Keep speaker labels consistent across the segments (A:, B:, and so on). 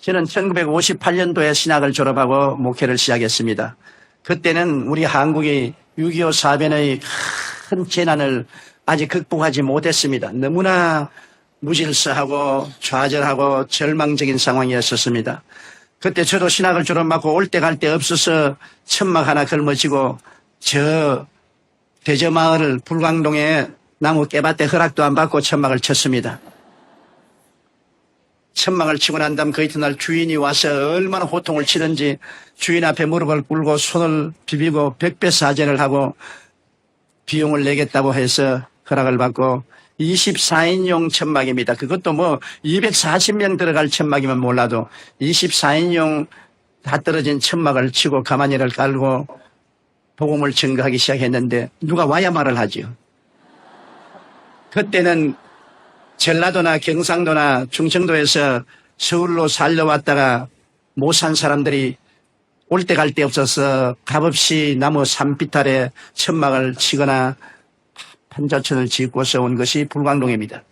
A: 저는 1958년도에 신학을 졸업하고 목회를 시작했습니다. 그때는 우리 한국이 6.25 사변의 큰 재난을 아직 극복하지 못했습니다. 너무나 무질서하고 좌절하고 절망적인 상황이었었습니다. 그때 저도 신학을 졸업하고 올 때 갈 데 없어서 천막 하나 걸머지고 저 대저마을 불광동에 나무 깨밭에 허락도 안 받고 천막을 쳤습니다. 천막을 치고 난 다음 그 이튿날 주인이 와서 얼마나 호통을 치든지 주인 앞에 무릎을 꿇고 손을 비비고 백배사죄를 하고 비용을 내겠다고 해서 허락을 받고 24인용 천막입니다. 그것도 뭐 240명 들어갈 천막이면 몰라도 24인용 다 떨어진 천막을 치고 가마니를 깔고 복음을 증거하기 시작했는데 누가 와야 말을 하죠. 그때는 전라도나 경상도나 충청도에서 서울로 살려왔다가 못 산 사람들이 올 때 갈 데 없어서 값없이 나무 산비탈에 천막을 치거나 판자촌을 짓고서 온 것이 불광동입니다.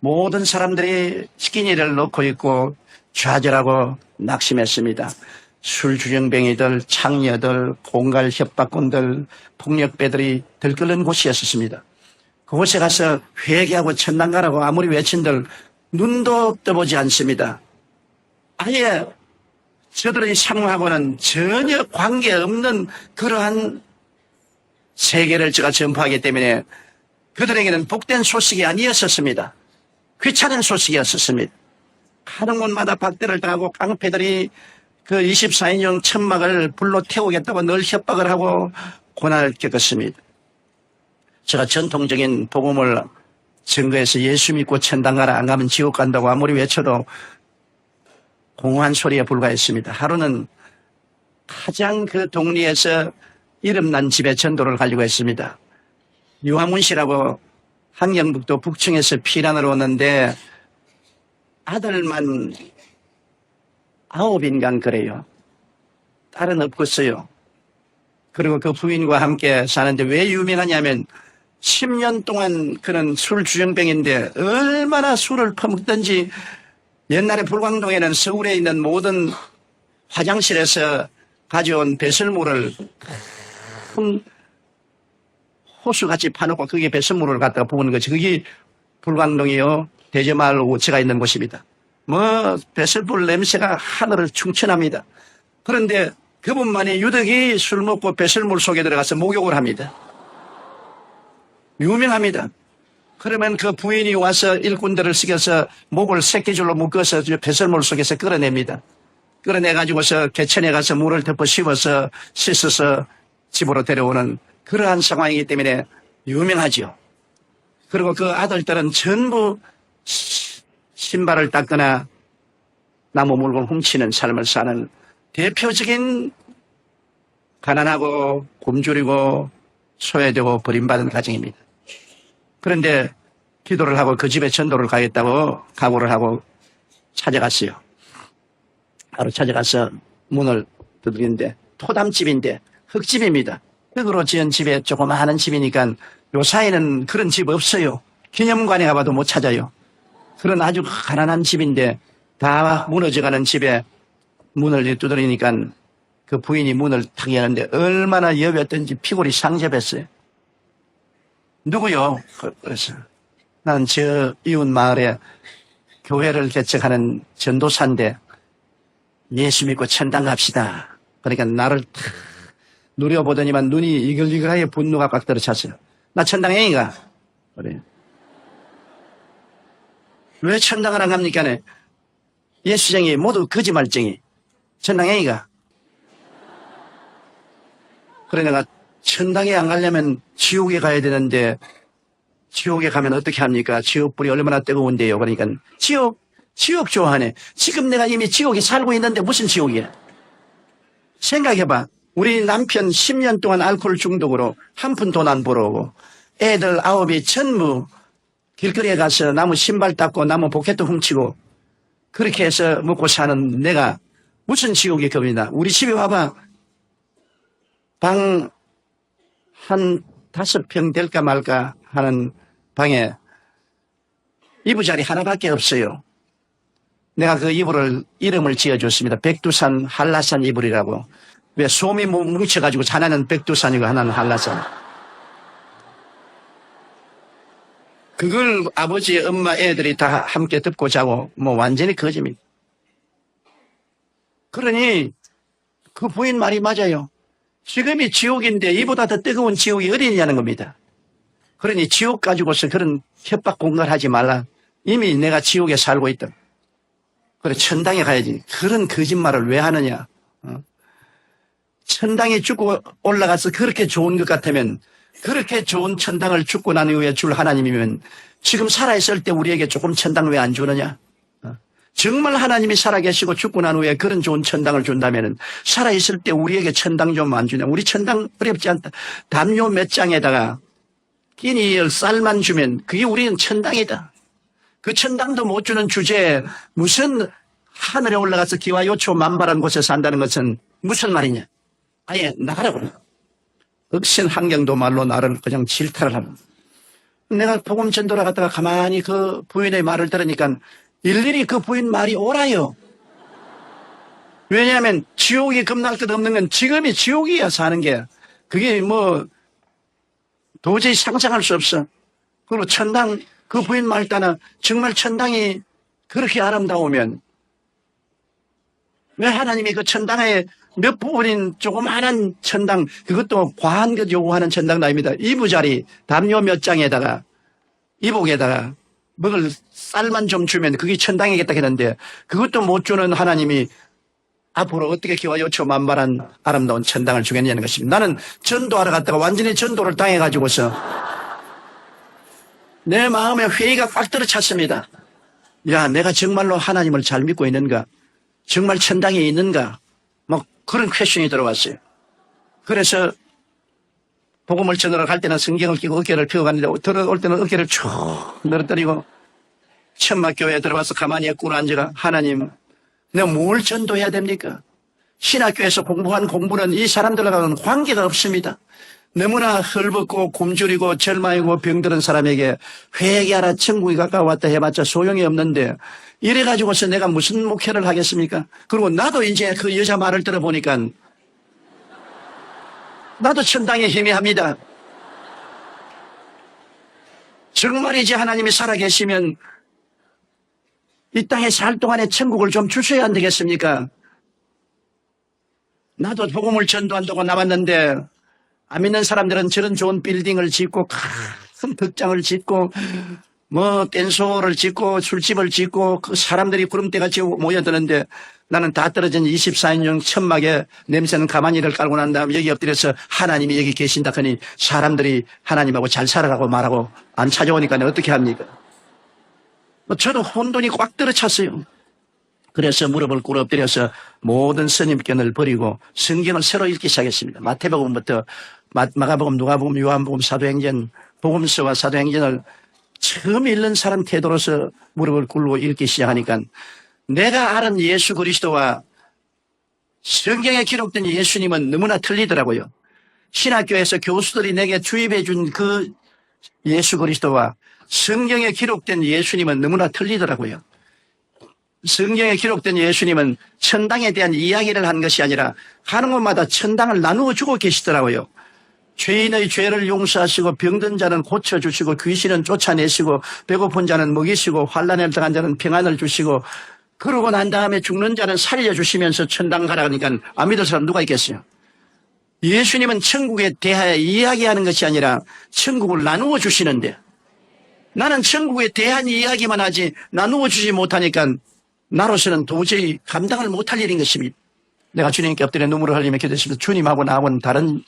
A: 모든 사람들이 스키니를 넣고 있고 좌절하고 낙심했습니다. 술주정뱅이들, 창녀들, 공갈 협박꾼들, 폭력배들이 들끓는 곳이었습니다. 그곳에 가서 회개하고 천당 가라고 아무리 외친들 눈도 떠보지 않습니다. 아예 저들의 상황하고는 전혀 관계없는 그러한 세계를 제가 전파하기 때문에 그들에게는 복된 소식이 아니었었습니다. 귀찮은 소식이었었습니다. 가는 곳마다 박대를 당하고 깡패들이 그 24인용 천막을 불로 태우겠다고 늘 협박을 하고 고난을 겪었습니다. 제가 전통적인 복음을 증거해서 예수 믿고 천당 가라, 안 가면 지옥 간다고 아무리 외쳐도 공허한 소리에 불과했습니다. 하루는 가장 그 동리에서 이름난 집에 전도를 가려고 했습니다. 유화문 씨라고 한경북도 북층에서 피난을 오는데 아들만 9인간 그래요. 딸은 없겠어요. 그리고 그 부인과 함께 사는데 왜 유명하냐면 10년 동안 그는 술 주정뱅인데 얼마나 술을 퍼먹든지 옛날에 불광동에는 서울에 있는 모든 화장실에서 가져온 배설물을 큰 호수같이 파놓고 거기에 배설물을 갖다가 부은 것이 그게 불광동이요 대저마을 우체가 있는 곳입니다. 뭐 배설물 냄새가 하늘을 충천합니다. 그런데 그분만이 유독이 술 먹고 배설물 속에 들어가서 목욕을 합니다. 유명합니다. 그러면 그 부인이 와서 일꾼들을 시켜서 목을 새끼줄로 묶어서 배설물 속에서 끌어냅니다. 끌어내가지고서 개천에 가서 물을 덮어 씌워서 씻어서 집으로 데려오는 그러한 상황이기 때문에 유명하죠. 그리고 그 아들들은 전부 신발을 닦거나 나무 물건 훔치는 삶을 사는 대표적인 가난하고 굶주리고 소외되고 버림받은 가정입니다. 그런데 기도를 하고 그 집에 전도를 가겠다고 각오를 하고 찾아갔어요. 바로 찾아가서 문을 두드리는데 토담집인데 흙집입니다. 흙으로 지은 집에 조그마한 집이니까 요 사이는 그런 집 없어요. 기념관에 가봐도 못 찾아요. 그런 아주 가난한 집인데 다 무너져가는 집에 문을 두드리니까 그 부인이 문을 탁 여는데 얼마나 여겼던지 피골이 상접했어요. 누구요? 그래서 나는 저 이웃 마을에 교회를 개척하는 전도사인데 예수 믿고 천당 갑시다. 그러니까 나를 탁 누려보더니만 눈이 이글이글하게 분노가 꽉 들어찼어요. 나 천당에 가. 그래. 왜 천당을 안 갑니까? 예수쟁이 모두 거짓말쟁이. 천당에 가. 그래 내가 천당에 안 가려면 지옥에 가야 되는데 지옥에 가면 어떻게 합니까? 지옥불이 얼마나 뜨거운데요. 그러니까 지옥 좋아하네. 지금 내가 이미 지옥에 살고 있는데 무슨 지옥이야? 생각해봐. 우리 남편 10년 동안 알코올 중독으로 한 푼 돈 안 벌어오고 애들 9이 전부 길거리에 가서 나무 신발 닦고 나무 포켓도 훔치고 그렇게 해서 먹고 사는 내가 무슨 지옥이 겁니다. 우리 집에 와봐. 방 한 5평 될까 말까 하는 방에 이부자리 하나밖에 없어요. 내가 그 이름을 지어줬습니다. 백두산, 한라산 이불이라고. 왜 솜이 뭉쳐가지고 하나는 백두산이고 하나는 한라산. 그걸 아버지, 엄마, 애들이 다 함께 듣고 자고 뭐 완전히 거짓입니다. 그러니 그 부인 말이 맞아요. 지금이 지옥인데 이보다 더 뜨거운 지옥이 어디냐는 겁니다. 그러니 지옥 가지고서 그런 협박 공갈하지 말라. 이미 내가 지옥에 살고 있다. 그래 천당에 가야지. 그런 거짓말을 왜 하느냐. 천당에 죽고 올라가서 그렇게 좋은 것 같으면, 그렇게 좋은 천당을 죽고 난 이후에 줄 하나님이면 지금 살아있을 때 우리에게 조금 천당 왜 안 주느냐. 정말 하나님이 살아계시고 죽고 난 후에 그런 좋은 천당을 준다면 살아있을 때 우리에게 천당 좀 안 주냐. 우리 천당 어렵지 않다. 담요 몇 장에다가 끼니 쌀만 주면 그게 우리는 천당이다. 그 천당도 못 주는 주제에 무슨 하늘에 올라가서 기와 요초 만발한 곳에 산다는 것은 무슨 말이냐. 아예 나가라고. 억신 환경도 말로 나를 그냥 질타를 합니다. 내가 복음 전도를 갔다가 가만히 그 부인의 말을 들으니까 일일이 그 부인 말이 옳아요. 왜냐하면 지옥이 겁날 것 없는 건 지금이 지옥이야 사는 게. 그게 뭐 도저히 상상할 수 없어. 그리고 천당 그 부인 말 따나 정말 천당이 그렇게 아름다우면 왜 하나님이 그 천당에 몇 부분인 조그마한 천당, 그것도 과한 것 요구하는 천당도 아닙니다. 이부자리 담요 몇 장에다가 이복에다가 먹을 쌀만 좀 주면 그게 천당이겠다 했는데 그것도 못 주는 하나님이 앞으로 어떻게 기와 요초 만발한 아름다운 천당을 주겠냐는 것입니다. 나는 전도하러 갔다가 완전히 전도를 당해가지고서 내 마음에 회의가 꽉 들어찼습니다. 야, 내가 정말로 하나님을 잘 믿고 있는가? 정말 천당에 있는가? 뭐 그런 퀘션이 들어왔어요. 그래서 복음을 전하러 갈 때는 성경을 끼고 어깨를 펴갔는데 들어올 때는 어깨를 쭉 늘어뜨리고 천막교회에 들어와서 가만히 꿇어 앉아가 하나님 내가 뭘 전도해야 됩니까? 신학교에서 공부한 공부는 이 사람들과는 관계가 없습니다. 너무나 헐벗고 굶주리고 절망이고 병들은 사람에게 회개하라 천국이 가까웠다 해봤자 소용이 없는데 이래가지고서 내가 무슨 목회를 하겠습니까? 그리고 나도 이제 그 여자 말을 들어보니까 나도 천당에 희미합니다. 정말이지 하나님이 살아계시면 이 땅에 살 동안에 천국을 좀 주셔야 안 되겠습니까? 나도 복음을 전도한다고 나왔는데 안 믿는 사람들은 저런 좋은 빌딩을 짓고 큰 덕장을 짓고 뭐 댄소를 짓고 술집을 짓고 그 사람들이 구름대같이 모여드는데 나는 다 떨어진 24인용 천막에 냄새는 가만히를 깔고 난 다음 여기 엎드려서 하나님이 여기 계신다 하니 사람들이 하나님하고 잘 살아가고 말하고 안 찾아오니까 어떻게 합니까? 저도 혼돈이 꽉 들어찼어요. 그래서 무릎을 꿇어 엎드려서 모든 선입견을 버리고 성경을 새로 읽기 시작했습니다. 마태복음부터 마가복음, 누가복음, 요한복음, 사도행전, 복음서와 사도행전을 처음 읽는 사람 태도로서 무릎을 꿇고 읽기 시작하니까 내가 아는 예수 그리스도와 성경에 기록된 예수님은 너무나 틀리더라고요. 신학교에서 교수들이 내게 주입해 준 그 예수 그리스도와 성경에 기록된 예수님은 너무나 틀리더라고요. 성경에 기록된 예수님은 천당에 대한 이야기를 한 것이 아니라 하는 곳마다 천당을 나누어 주고 계시더라고요. 죄인의 죄를 용서하시고 병든 자는 고쳐주시고 귀신은 쫓아내시고 배고픈 자는 먹이시고 환난에 들어간 자는 평안을 주시고 그러고 난 다음에 죽는 자는 살려주시면서 천당 가라 하니까 안 믿을 사람 누가 있겠어요? 예수님은 천국에 대하여 이야기하는 것이 아니라 천국을 나누어 주시는데 나는 천국에 대한 이야기만 하지 나누어 주지 못하니까 나로서는 도저히 감당을 못할 일인 것입니다. 내가 주님께 엎드려 눈물을 흘리며 기도했습니다. 주님하고 나하고는 다른,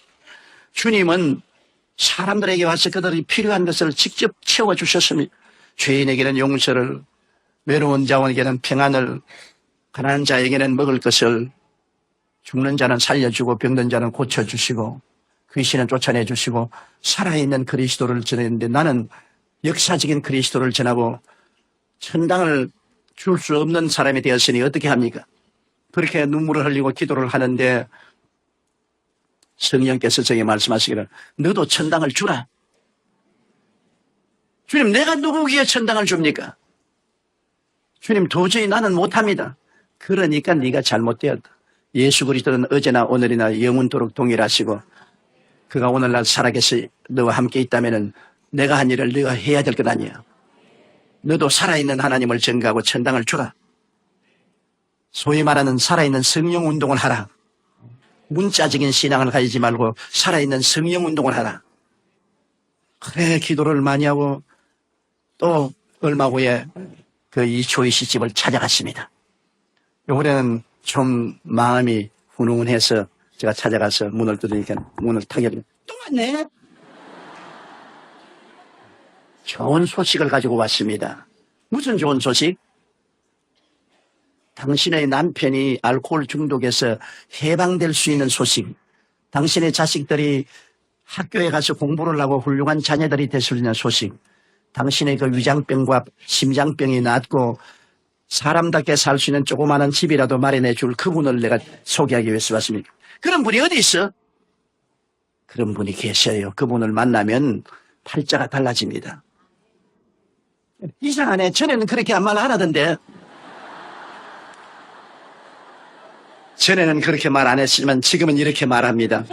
A: 주님은 사람들에게 와서 그들이 필요한 것을 직접 채워주셨습니다. 죄인에게는 용서를, 외로운 자원에게는 평안을, 가난한 자에게는 먹을 것을, 죽는 자는 살려주고 병든 자는 고쳐주시고 귀신은 쫓아내주시고 살아있는 그리스도를 전했는데 나는 역사적인 그리스도를 전하고 천당을 줄 수 없는 사람이 되었으니 어떻게 합니까? 그렇게 눈물을 흘리고 기도를 하는데 성령께서 저에게 말씀하시기를 너도 천당을 주라. 주님 내가 누구기에 천당을 줍니까? 주님 도저히 나는 못합니다. 그러니까 네가 잘못되었다. 예수 그리스도는 어제나 오늘이나 영원토록 동일하시고 그가 오늘날 살아계서 너와 함께 있다면 내가 한 일을 네가 해야 될 것 아니야. 너도 살아있는 하나님을 전가하고 천당을 주라. 소위 말하는 살아있는 성령 운동을 하라. 문자적인 신앙을 가지지 말고 살아있는 성령 운동을 하라. 그래 기도를 많이 하고 또 얼마 후에 그 이초희 씨 집을 찾아갔습니다. 올해는 좀 마음이 훈훈해서 제가 찾아가서 문을 두드리니까 문을 탁 열면 또 왔네. 좋은 소식을 가지고 왔습니다. 무슨 좋은 소식? 당신의 남편이 알코올 중독에서 해방될 수 있는 소식. 당신의 자식들이 학교에 가서 공부를 하고 훌륭한 자녀들이 될 수 있는 소식. 당신의 그 위장병과 심장병이 낫고 사람답게 살 수 있는 조그마한 집이라도 마련해 줄 그분을 내가 소개하기 위해서 왔습니다. 그런 분이 어디 있어? 그런 분이 계셔요. 그분을 만나면 팔자가 달라집니다. 이상하네. 전에는 그렇게 말 안 하던데. 전에는 그렇게 말 안 했지만 지금은 이렇게 말합니다.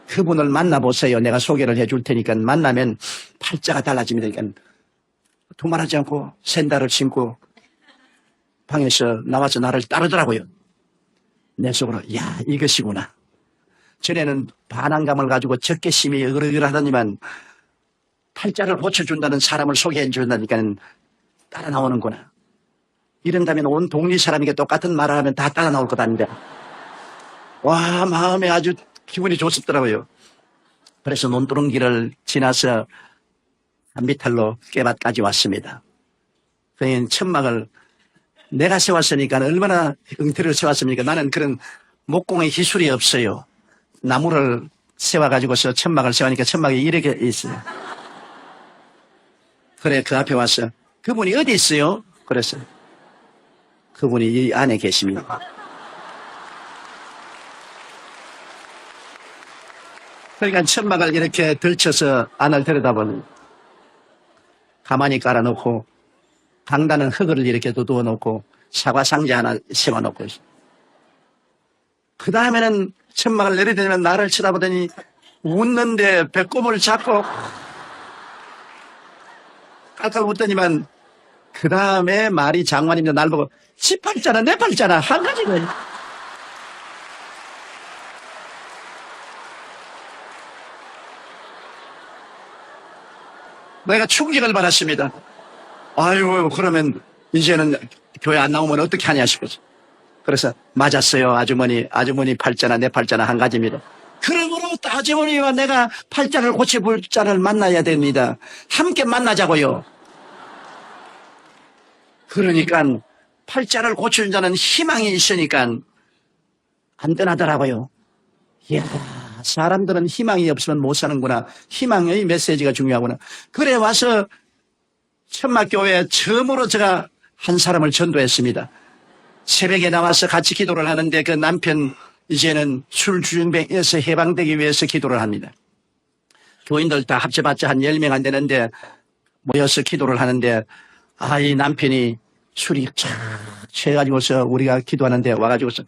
A: 그분을 만나보세요. 내가 소개를 해줄 테니까 만나면 팔자가 달라집니다. 그러니까 두말하지 않고 샌들을 신고 방에서 나와서 나를 따르더라고요. 내 속으로 야 이것이구나. 전에는 반항감을 가지고 적개심이 으르으르하더니만 팔자를 고쳐준다는 사람을 소개해 준다니까 따라 나오는구나. 이런다면 온 동리 사람에게 똑같은 말을 하면 다 따라 나올 것 아닌데. 와 마음에 아주 기분이 좋습더라고요. 그래서 논두렁길을 지나서 한비탈로 깨밭까지 왔습니다. 그러니 천막을 내가 세웠으니까 얼마나 응태를 세웠습니까? 나는 그런 목공의 기술이 없어요. 나무를 세워가지고서 천막을 세우니까 천막이 이렇게 있어요. 그래 그 앞에 와서 그분이 어디 있어요? 그랬어요. 그분이 이 안에 계십니다. 그러니까 천막을 이렇게 들쳐서 안을 들여다보는 가만히 깔아놓고 강다는 흙을 이렇게 두어놓고 사과 상자 하나 세워놓고 그 다음에는 천막을 내려다니면 나를 쳐다보더니 웃는데 배꼽을 잡고 깔깔 웃더니만 그 다음에 말이 장관입니다. 날 보고 지 팔자나 내 팔자나 한 가지는 내가 충격을 받았습니다. 아이고 그러면 이제는 교회 안 나오면 어떻게 하냐 싶어서 그래서 맞았어요. 아주머니 팔자나 내 팔자나 한 가지입니다. 그러므로 아주머니와 내가 팔자를 고쳐볼 자를 만나야 됩니다. 함께 만나자고요. 그러니까 팔자를 고치는 자는 희망이 있으니까 안 떠나더라고요. 이야 사람들은 희망이 없으면 못 사는구나. 희망의 메시지가 중요하구나. 그래 와서 천막교회에 처음으로 제가 한 사람을 전도했습니다. 새벽에 나와서 같이 기도를 하는데 그 남편 이제는 술주정뱅에서 해방되기 위해서 기도를 합니다. 교인들 다 합쳐봤자 한 10명 안 되는데 모여서 기도를 하는데 이 남편이 술이 쫙 취해가지고서 우리가 기도하는데 와가지고서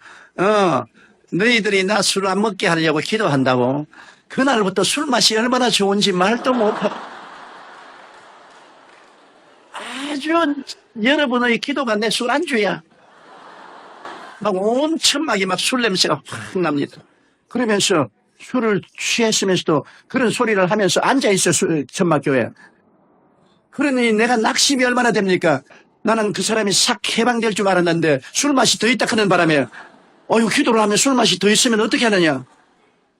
A: 너희들이 나 술 안 먹게 하려고 기도한다고. 그날부터 술 맛이 얼마나 좋은지 말도 못하고 아주 여러분의 기도가 내 술안주야. 막 온 천막이 막 술 냄새가 확 납니다. 그러면서 술을 취했으면서도 그런 소리를 하면서 앉아있어 천막교회. 그러니 내가 낙심이 얼마나 됩니까? 나는 그 사람이 싹 해방될 줄 알았는데 술 맛이 더 있다 하는 바람에 기도를 하면 술 맛이 더 있으면 어떻게 하느냐.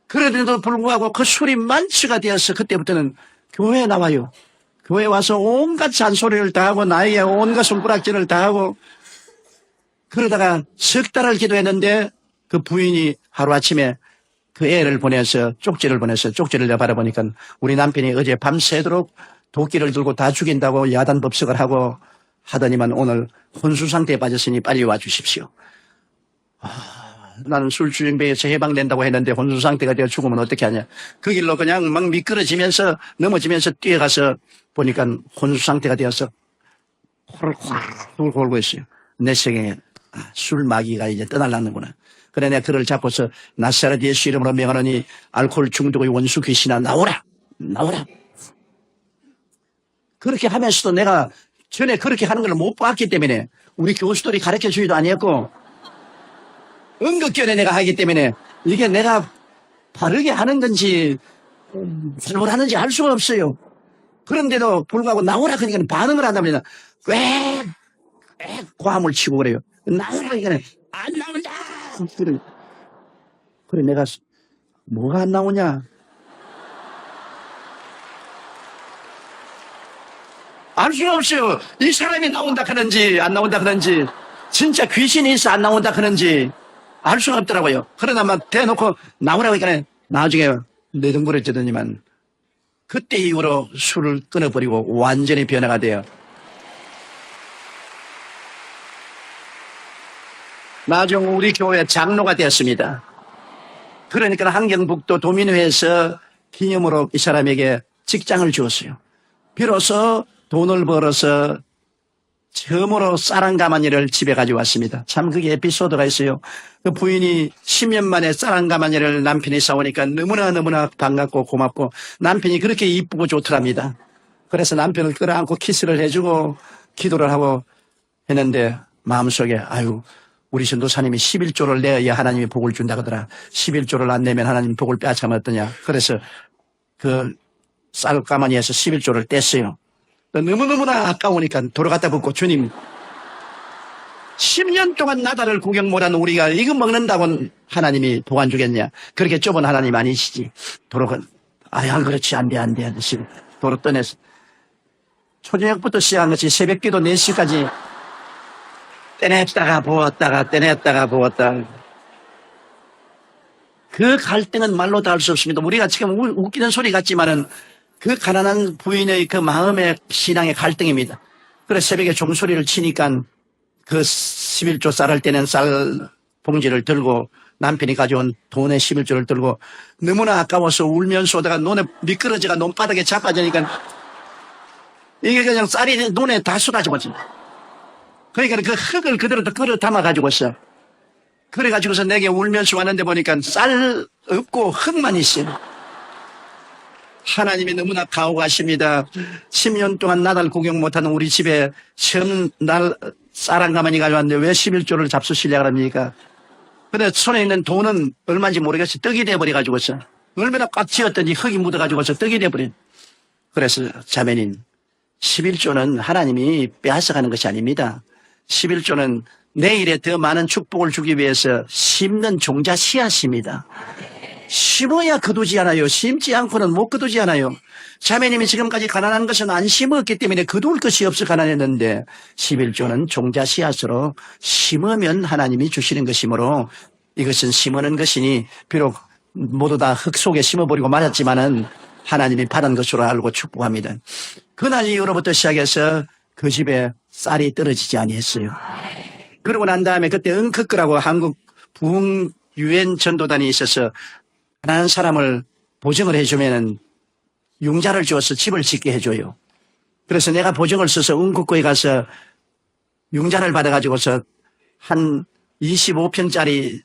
A: 그래도 불구하고 그 술이 만취가 되어서 그때부터는 교회에 나와요. 교회에 와서 온갖 잔소리를 다 하고 나에게 온갖 손가락질을 다 하고 그러다가 석 달을 기도했는데 그 부인이 하루아침에 그 애를 보내서 쪽지를 내가 바라보니까 우리 남편이 어제 밤새도록 도끼를 들고 다 죽인다고 야단법석을 하고 하더니만 오늘 혼수 상태에 빠졌으니 빨리 와주십시오. 나는 술주정뱅에서 해방된다고 했는데 혼수 상태가 되어 죽으면 어떻게 하냐. 그 길로 그냥 막 미끄러지면서 넘어지면서 뛰어가서 보니까 혼수 상태가 되어서 코를 확 골고 있어요. 내 생에 술 마귀가 이제 떠날라는구나. 그래 내가 그를 잡고서 나사렛 예수 이름으로 명하노니 알코올 중독의 원수 귀신아 나오라. 나오라. 그렇게 하면서도 내가 전에 그렇게 하는 걸 못 봤기 때문에 우리 교수들이 가르쳐 주기도 아니었고 응급견에 내가 하기 때문에 이게 내가 바르게 하는 건지 잘못하는지 알 수가 없어요. 그런데도 불구하고 나오라 그러니까 반응을 한다면 꽥 고함을 치고 그래요. 나오라 그러니까 안 나온다. 그래 내가 뭐가 안 나오냐? 알 수가 없어요. 이 사람이 나온다 그런지 안 나온다 그런지 진짜 귀신이 있어 안 나온다 그런지 알 수가 없더라고요. 그러나 막 대놓고 나오라고 하니까 나중에 내등부러지더니만 그때 이후로 술을 끊어버리고 완전히 변화가 돼요. 나중 우리 교회 장로가 되었습니다. 그러니까 한경북도 도민회에서 기념으로 이 사람에게 직장을 주었어요. 비로소 돈을 벌어서 처음으로 쌀한가마니를 집에 가져왔습니다. 참 그게 에피소드가 있어요. 그 부인이 10년 만에 쌀한가마니를 남편이 사오니까 너무나 반갑고 고맙고 남편이 그렇게 이쁘고 좋더랍니다. 그래서 남편을 끌어안고 키스를 해주고 기도를 하고 했는데 마음속에 아유 우리 전도사님이 11조를 내야 하나님이 복을 준다 그러더라. 11조를 안 내면 하나님 복을 빼앗으면 어떠냐. 그래서 그 쌀가마니에서 11조를 뗐어요. 너무너무나 아까우니까 돌아갔다 붙고 주님 10년 동안 나다를 구경 못한 우리가 이거 먹는다고 하나님이 복 안 주겠냐. 그렇게 좁은 하나님 아니시지. 도로가 아야 그렇지 안 돼 도로 떠내서 초저녁부터 시작한 것이 새벽기도 4시까지 떼냈다가 부었다. 그 갈등은 말로 다 할 수 없습니다. 우리가 지금 웃기는 소리 같지만은 그 가난한 부인의 그 마음의 신앙의 갈등입니다. 그래서 새벽에 종소리를 치니까 그 11조 쌀을 떼는 쌀 봉지를 들고 남편이 가져온 돈의 11조를 들고 너무나 아까워서 울면서 오다가 눈에 미끄러지가 논바닥에 자빠지니까 이게 그냥 쌀이 눈에 다 쏟아져버립니다. 그러니까 그 흙을 그대로 끌어 담아가지고 있어. 그래가지고서 내게 울면서 왔는데 보니까 쌀 없고 흙만 있어요. 하나님이 너무나 가오가십니다. 10년 동안 나달 구경 못하는 우리 집에 처음 날 쌀 한 가마니 가져왔는데 왜 11조를 잡수시려고 합니까? 근데 손에 있는 돈은 얼마인지 모르겠어요. 떡이 돼버려가지고서 얼마나 꽉 쥐었던지 흙이 묻어가지고서 떡이 돼버린. 그래서 자매님 11조는 하나님이 빼앗아가는 것이 아닙니다. 11조는 내일에 더 많은 축복을 주기 위해서 심는 종자 씨앗입니다. 심어야 거두지 않아요. 심지 않고는 못 거두지 않아요. 자매님이 지금까지 가난한 것은 안 심었기 때문에 거둘 것이 없어 가난했는데 11조는 종자 씨앗으로 심으면 하나님이 주시는 것이므로 이것은 심어는 것이니 비록 모두 다 흙 속에 심어버리고 말았지만은 하나님이 받은 것으로 알고 축복합니다. 그날 이후로부터 시작해서 그 집에 쌀이 떨어지지 아니했어요. 그러고 난 다음에 그때 은크크라고 한국 부흥 유엔 전도단이 있어서 가난한 사람을 보증을 해주면은 융자를 주어서 집을 짓게 해줘요. 그래서 내가 보증을 써서 은국구에 가서 융자를 받아가지고서 한 25평짜리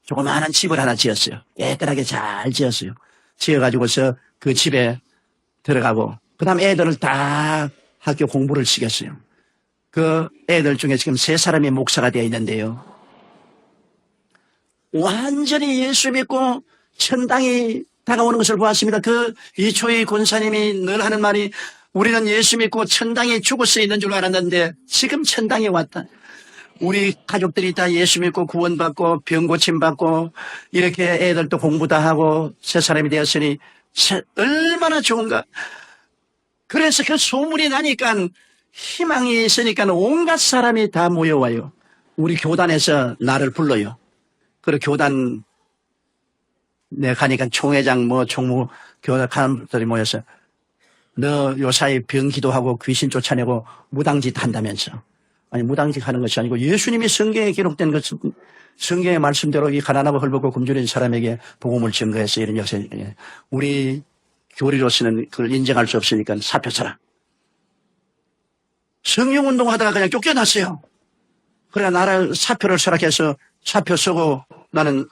A: 조그마한 집을 하나 지었어요. 깨끗하게 잘 지었어요. 지어가지고서 그 집에 들어가고 그 다음 애들을 다 학교 공부를 시켰어요. 그 애들 중에 지금 3사람이 목사가 되어 있는데요. 완전히 예수 믿고 천당이 다가오는 것을 보았습니다. 그 이초희 권사님이 늘 하는 말이 우리는 예수 믿고 천당에 죽어서 있는 줄 알았는데 지금 천당에 왔다. 우리 가족들이 다 예수 믿고 구원받고 병 고침받고 이렇게 애들도 공부 다 하고 새 사람이 되었으니 얼마나 좋은가. 그래서 그 소문이 나니까 희망이 있으니까 온갖 사람이 다 모여와요. 우리 교단에서 나를 불러요. 그리고 교단 내가 가니까 총회장 총무 교단 사람들이 모여서 너 요사이 병 기도하고 귀신 쫓아내고 무당짓 한다면서. 아니 무당짓 하는 것이 아니고 예수님이 성경에 기록된 것 성경의 말씀대로 이 가난하고 헐벗고 굶주린 사람에게 복음을 증거해서 이런 역사. 우리 교리로서는 그걸 인정할 수 없으니까 사표쳐라. 성령운동 하다가 그냥 쫓겨났어요. 그래 나를 사표를 수락해서 사표 쓰고 나는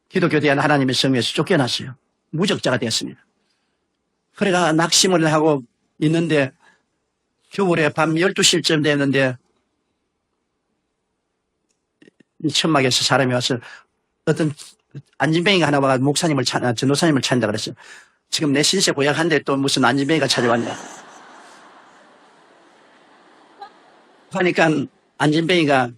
A: 기독교 대한 하나님의 성에서 쫓겨났어요. 무적자가 되었습니다. 그래가 낙심을 하고 있는데 겨울에 밤 12시쯤 됐는데 이 천막에서 사람이 와서 어떤 안진뱅이가 하나 와가 목사님을 전도사님을 찾는다 그랬어요. 지금 내 신세 고약한데 또 무슨 안진뱅이가 찾아왔냐. 그러니까 안진뱅이가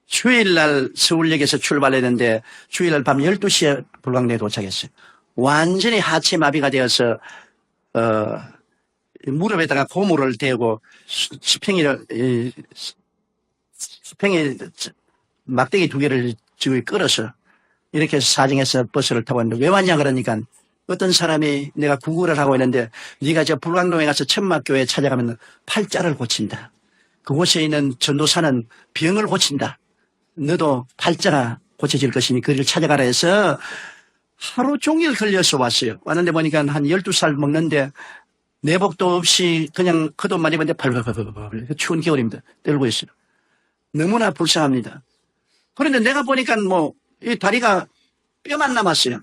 A: 주일날 서울역에서 출발했는데 주일날 밤 12시에 불광동에 도착했어요. 완전히 하체 마비가 되어서 무릎에다가 고무를 대고 수평이 막대기 2개를 지고 끌어서 이렇게 해서 사정해서 버스를 타고 왔는데 왜 왔냐 그러니까 어떤 사람이 내가 구걸을 하고 있는데 네가 저 불광동에 가서 천막교회 찾아가면 팔자를 고친다. 그곳에 있는 전도사는 병을 고친다. 너도 팔자가 고쳐질 것이니 그를 찾아가라 해서 하루 종일 걸려서 왔어요. 왔는데 보니까 한 12살 먹는데 내복도 없이 그냥 겉옷만 입었는데 발발발발발 추운 겨울입니다. 떨고 있어요. 너무나 불쌍합니다. 그런데 내가 보니까 뭐 이 다리가 뼈만 남았어요.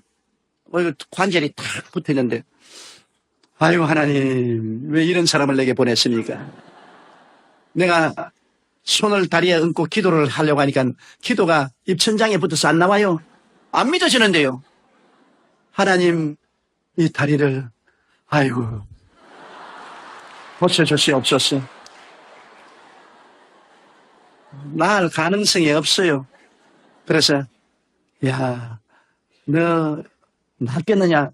A: 관절이 탁 붙어 있는데 아유 하나님 왜 이런 사람을 내게 보냈습니까? 내가 손을 다리에 얹고 기도를 하려고 하니까 기도가 입천장에 붙어서 안 나와요. 안 믿어지는데요. 하나님 이 다리를 아이고 고쳐주시옵소서. 나을 가능성이 없어요. 그래서 야 너 낫겠느냐.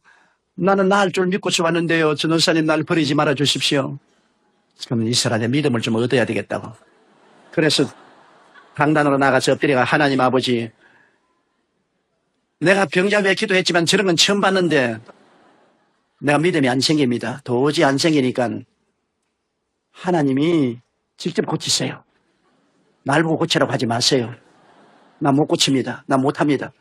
A: 나는 나을 줄 믿고서 왔는데요. 전도사님 날 버리지 말아 주십시오. 그러면 이 사람의 믿음을 좀 얻어야 되겠다고. 그래서 강단으로 나가서 엎드려가 하나님 아버지 내가 병자에 기도했지만 저런 건 처음 봤는데 내가 믿음이 안 생깁니다. 도저히 안 생기니까 하나님이 직접 고치세요. 날 보고 고치라고 하지 마세요. 나 못 고칩니다. 나 못합니다.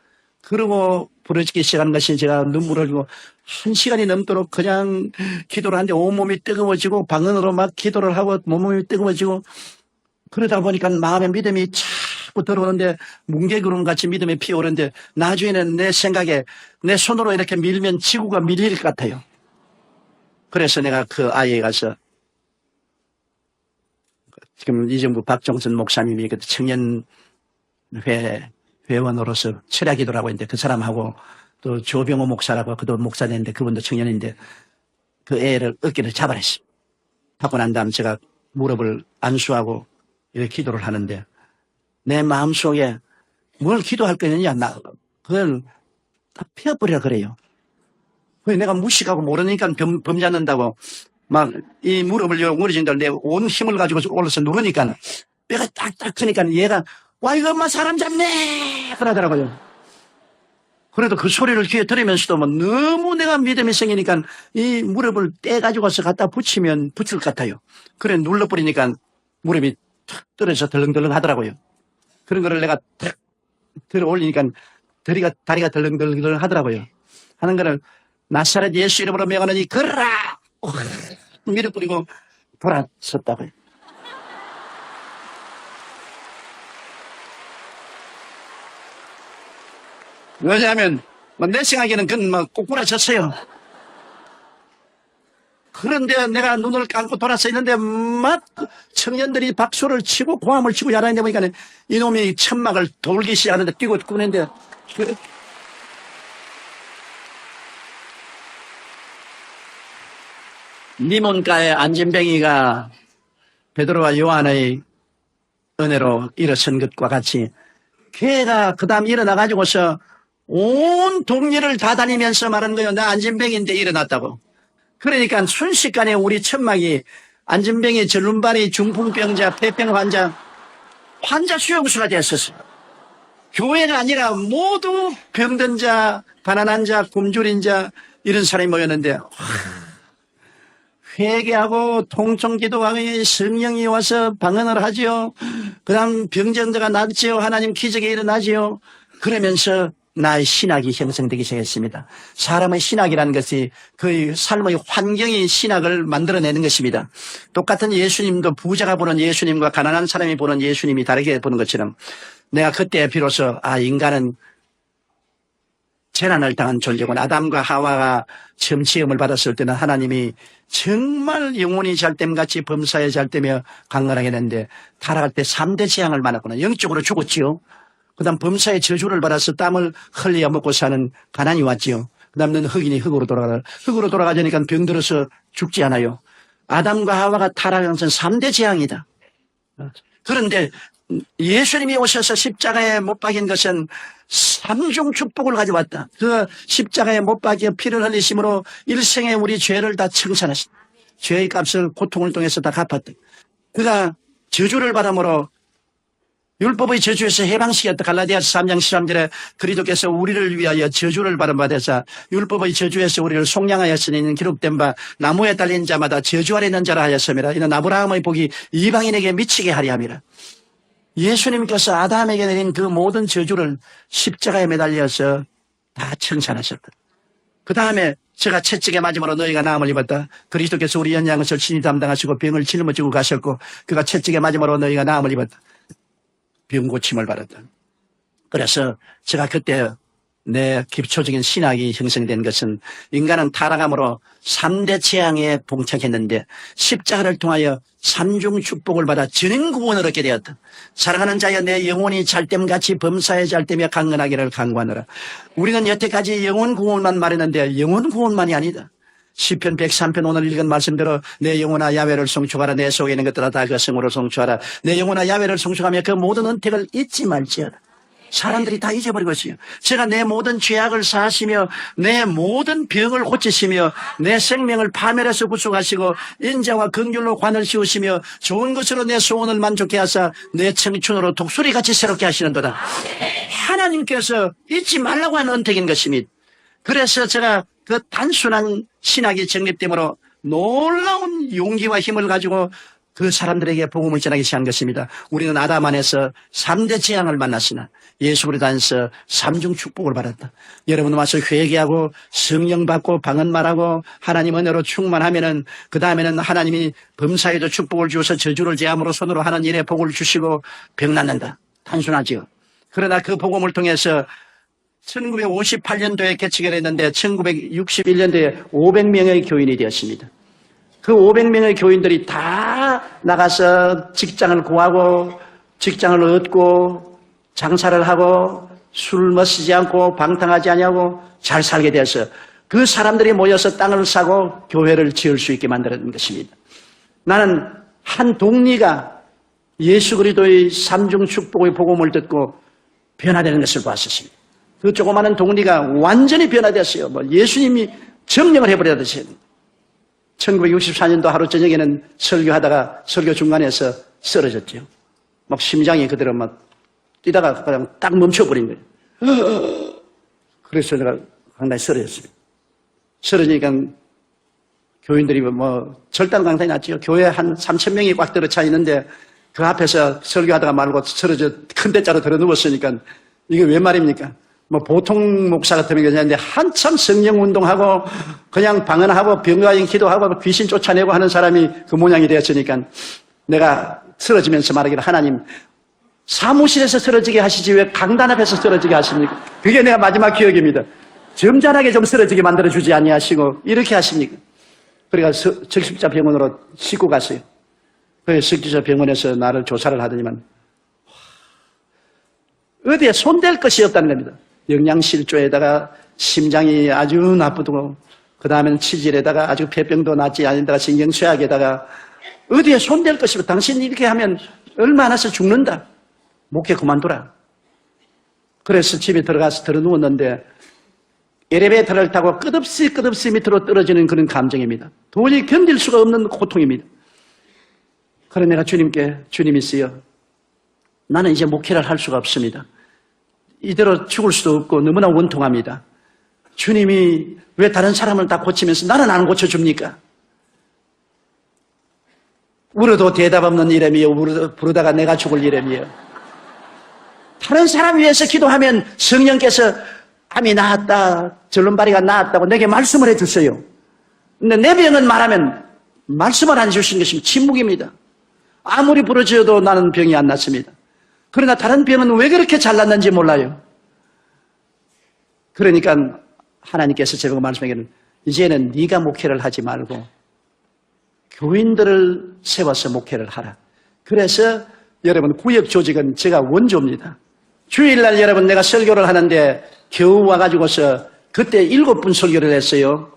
A: 그러고 부러지기 시작한 것이 제가 눈물을 흘리고 1시간이 넘도록 그냥 기도를 하는데 온몸이 뜨거워지고 방언으로 막 기도를 하고 몸이 뜨거워지고 그러다 보니까 마음의 믿음이 자꾸 들어오는데 뭉게구름같이 믿음이 피어오르는데 나중에는 내 생각에 내 손으로 이렇게 밀면 지구가 밀릴 것 같아요. 그래서 내가 그 아이에 가서 지금 이정부 박정선 목사님이 그 청년회 회원으로서 철야기도를 하고 있는데 그 사람하고 또 조병호 목사라고 그도 목사 됐는데 그분도 청년인데 그 애를 어깨를 잡아냈어요. 하고 난 다음 제가 무릎을 안수하고 이렇게 기도를 하는데 내 마음속에 뭘 기도할 거느냐 나 그걸 다 펴버려 그래요. 내가 무식하고 모르니까 범잡는다고 막 이 무릎을 무너진다 내 온 힘을 가지고 올라서 누르니까 뼈가 딱딱 크니까 얘가 와 이거 엄마 사람 잡네 그러더라고요. 그래도 그 소리를 귀에 들으면서도 뭐 너무 내가 믿음이 생기니까 이 무릎을 떼가지고 와서 갖다 붙이면 붙을 것 같아요. 그래 눌러버리니까 무릎이 탁 떨어져서 덜렁덜렁 하더라고요. 그런 거를 내가 탁 들어 올리니까 다리가 덜렁덜렁 하더라고요. 하는 거를 나사렛 예수 이름으로 명하느니 걸어라! 밀어버리고 돌아섰다고요. 왜냐하면 내 생각에는 그건 뭐 꼬꾸라졌어요. 그런데 내가 눈을 감고 돌아서 있는데 막 청년들이 박수를 치고 고함을 치고 야단인데 보니까 이놈이 천막을 돌기 시작하는데 뛰고 꾸는데 니몬가의 안진뱅이가 베드로와 요한의 은혜로 일어선 것과 같이 걔가 그 다음 일어나가지고서 온 동리를 다 다니면서 말하는 거예요. 나 안진뱅이인데 일어났다고. 그러니까 순식간에 우리 천막이 안진뱅이, 전륜발이, 중풍병자, 폐병 환자 수용소가 되었었어요. 교회가 아니라 모두 병든 자, 가난한 자, 굶주린 자 이런 사람이 모였는데 회개하고 통성기도하고 성령이 와서 방언을 하지요. 그 다음 병정자가 낫지요. 하나님 기적이 일어나지요. 그러면서 나의 신학이 형성되기 시작했습니다. 사람의 신학이라는 것이 그 삶의 환경이 신학을 만들어내는 것입니다. 똑같은 예수님도 부자가 보는 예수님과 가난한 사람이 보는 예수님이 다르게 보는 것처럼 내가 그때 비로소 인간은 재난을 당한 존재군. 아담과 하와가 처음 지음을 받았을 때는 하나님이 정말 영혼이 잘됨같이 범사에 잘되며 강건하게 했는데 타락할 때 3대 재앙을 만났구나. 영적으로 죽었지요. 그 다음 범사의 저주를 받아서 땀을 흘려 먹고 사는 가난이 왔지요. 그 다음 너는 흑인이 흑으로 돌아가라. 흑으로 돌아가자니까 병들어서 죽지 않아요. 아담과 하와가 타락한 것은 3대 재앙이다. 그런데 예수님이 오셔서 십자가에 못 박인 것은 3중 축복을 가져왔다. 그 십자가에 못 박여 피를 흘리심으로 일생에 우리 죄를 다 청산하셨다. 죄의 값을 고통을 통해서 다 갚았다. 그가 저주를 받음으로 율법의 저주에서 해방시켰다. 갈라디아서 3장 13절에 그리스도께서 우리를 위하여 저주를 받아서 율법의 저주에서 우리를 속량하였으니 기록된 바 나무에 달린 자마다 저주 아래 있는 자라 하였음이라. 이는 아브라함의 복이 이방인에게 미치게 하리 함이라. 예수님께서 아담에게 내린 그 모든 저주를 십자가에 매달려서 다 청산하셨다. 그 다음에 제가 채찍에 맞음으로 너희가 나음을 입었다. 그리스도께서 우리 연약한 것을 친히 담당하시고 병을 짊어지고 가셨고 그가 채찍에 맞음으로 너희가 나음을 입었다. 병 고침을 받았다. 그래서 제가 그때 내 기초적인 신학이 형성된 것은 인간은 타락함으로 3대 재앙에 봉착했는데 십자가를 통하여 3중 축복을 받아 전행 구원을 얻게 되었다. 사랑하는 자여 내 영혼이 잘됨같이 범사에 잘되며 강건하기를 간구하노라. 우리는 여태까지 영혼 구원만 말했는데 영혼 구원만이 아니다. 시편 103편 오늘 읽은 말씀대로 내 영혼아 야훼를 송축하라. 내 속에 있는 것들아 다 그 성으로 송축하라. 내 영혼아 야훼를 송축하며 그 모든 은택을 잊지 말지어다. 사람들이 다 잊어버리고 있어요. 제가 내 모든 죄악을 사하시며 내 모든 병을 고치시며 내 생명을 파멸해서 구속하시고 인자와 긍휼로 관을 씌우시며 좋은 것으로 내 소원을 만족해 하사 내 청춘으로 독수리같이 새롭게 하시는도다. 하나님께서 잊지 말라고 하는 은택인 것입니다. 그래서 제가 그 단순한 신학이 정립되므로 놀라운 용기와 힘을 가지고 그 사람들에게 복음을 전하기 시작한 것입니다. 우리는 아담 안에서 3대 재앙을 만났으나 예수 그리스도 안에서 3중 축복을 받았다. 여러분 와서 회개하고 성령 받고 방언 말하고 하나님 은혜로 충만하면은 그 다음에는 하나님이 범사에도 축복을 주어서 저주를 제함으로 손으로 하는 일에 복을 주시고 병 낫는다. 단순하지요. 그러나 그 복음을 통해서 1958년도에 개척을 했는데 1961년도에 500명의 교인이 되었습니다. 그 500명의 교인들이 다 나가서 직장을 구하고 직장을 얻고 장사를 하고 술 마시지 않고 방탕하지 않냐고 잘 살게 되어서 그 사람들이 모여서 땅을 사고 교회를 지을 수 있게 만드는 것입니다. 나는 한 동리가 예수 그리스도의 3중 축복의 복음을 듣고 변화되는 것을 봤었습니다. 그 조그마한 동리가 완전히 변화되었어요. 예수님이 점령을 해버렸듯이. 1964년도 하루 저녁에는 설교하다가 설교 중간에서 쓰러졌죠. 막 심장이 그대로 막 뛰다가 그냥 딱 멈춰버린 거예요. 그래서 내가 강단에 쓰러졌습니다. 쓰러지니까 교인들이 절단 강단이 났죠. 교회 한 3,000명이 꽉 들어차 있는데 그 앞에서 설교하다가 말고 쓰러져 큰 대자로 들어 누웠으니까 이게 왜 말입니까? 보통 목사 같으면 그냥 한참 성령 운동하고 그냥 방언하고 병가인 기도하고 귀신 쫓아내고 하는 사람이 그 모양이 되었으니까 내가 쓰러지면서 말하기를 하나님 사무실에서 쓰러지게 하시지 왜 강단 앞에서 쓰러지게 하십니까? 그게 내가 마지막 기억입니다. 점잖하게 좀 쓰러지게 만들어주지 아니하시고 이렇게 하십니까? 그래서 적십자 병원으로 싣고 갔어요. 그래서 적십자 병원에서 나를 조사를 하더니만 어디에 손댈 것이 없다는 겁니다. 영양실조에다가 심장이 아주 나쁘고 그 다음에는 치질에다가 아주 폐병도 낫지 않는다가 신경쇠약에다가 어디에 손댈 것이 없다. 당신 이렇게 하면 얼마 안 와서 죽는다. 목회 그만두라. 그래서 집에 들어가서 들어 누웠는데 엘리베이터를 타고 끝없이 밑으로 떨어지는 그런 감정입니다. 도저히 견딜 수가 없는 고통입니다. 그래 내가 주님께 주님 있어요. 나는 이제 목회를 할 수가 없습니다. 이대로 죽을 수도 없고 너무나 원통합니다. 주님이 왜 다른 사람을 다 고치면서 나는 안 고쳐줍니까? 울어도 대답 없는 이름이요. 부르다가 내가 죽을 이름이요. 다른 사람 위해서 기도하면 성령께서 암이 나았다, 절름발이가 나았다고 내게 말씀을 해줬어요. 근데 내 병은 말하면 말씀을 안 해주신 것이 침묵입니다. 아무리 부르짖어도 나는 병이 안 났습니다. 그러나 다른 병은 왜 그렇게 잘났는지 몰라요. 그러니까 하나님께서 제가 말씀하기는 이제는 네가 목회를 하지 말고 교인들을 세워서 목회를 하라. 그래서 여러분 구역 조직은 제가 원조입니다. 주일날 여러분 내가 설교를 하는데 겨우 와가지고서 그때 7분 설교를 했어요.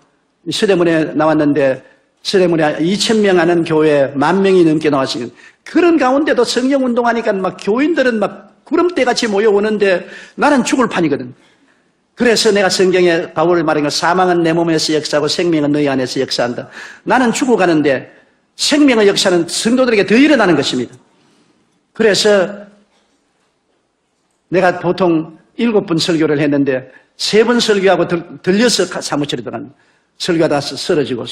A: 서대문에 나왔는데 서대문에 2,000명 하는 교회에 10,000명이 넘게 나왔어요. 그런 가운데도 성령운동하니까 막 교인들은 막 구름대같이 모여오는데 나는 죽을 판이거든. 그래서 내가 성경에 바울을 말한 거 사망은 내 몸에서 역사하고 생명은 너희 안에서 역사한다. 나는 죽어가는데 생명의 역사는 성도들에게 더 일어나는 것입니다. 그래서 내가 보통 7분 설교를 했는데 3번 설교하고 들려서 사무실에 들어간 설교하다 쓰러지고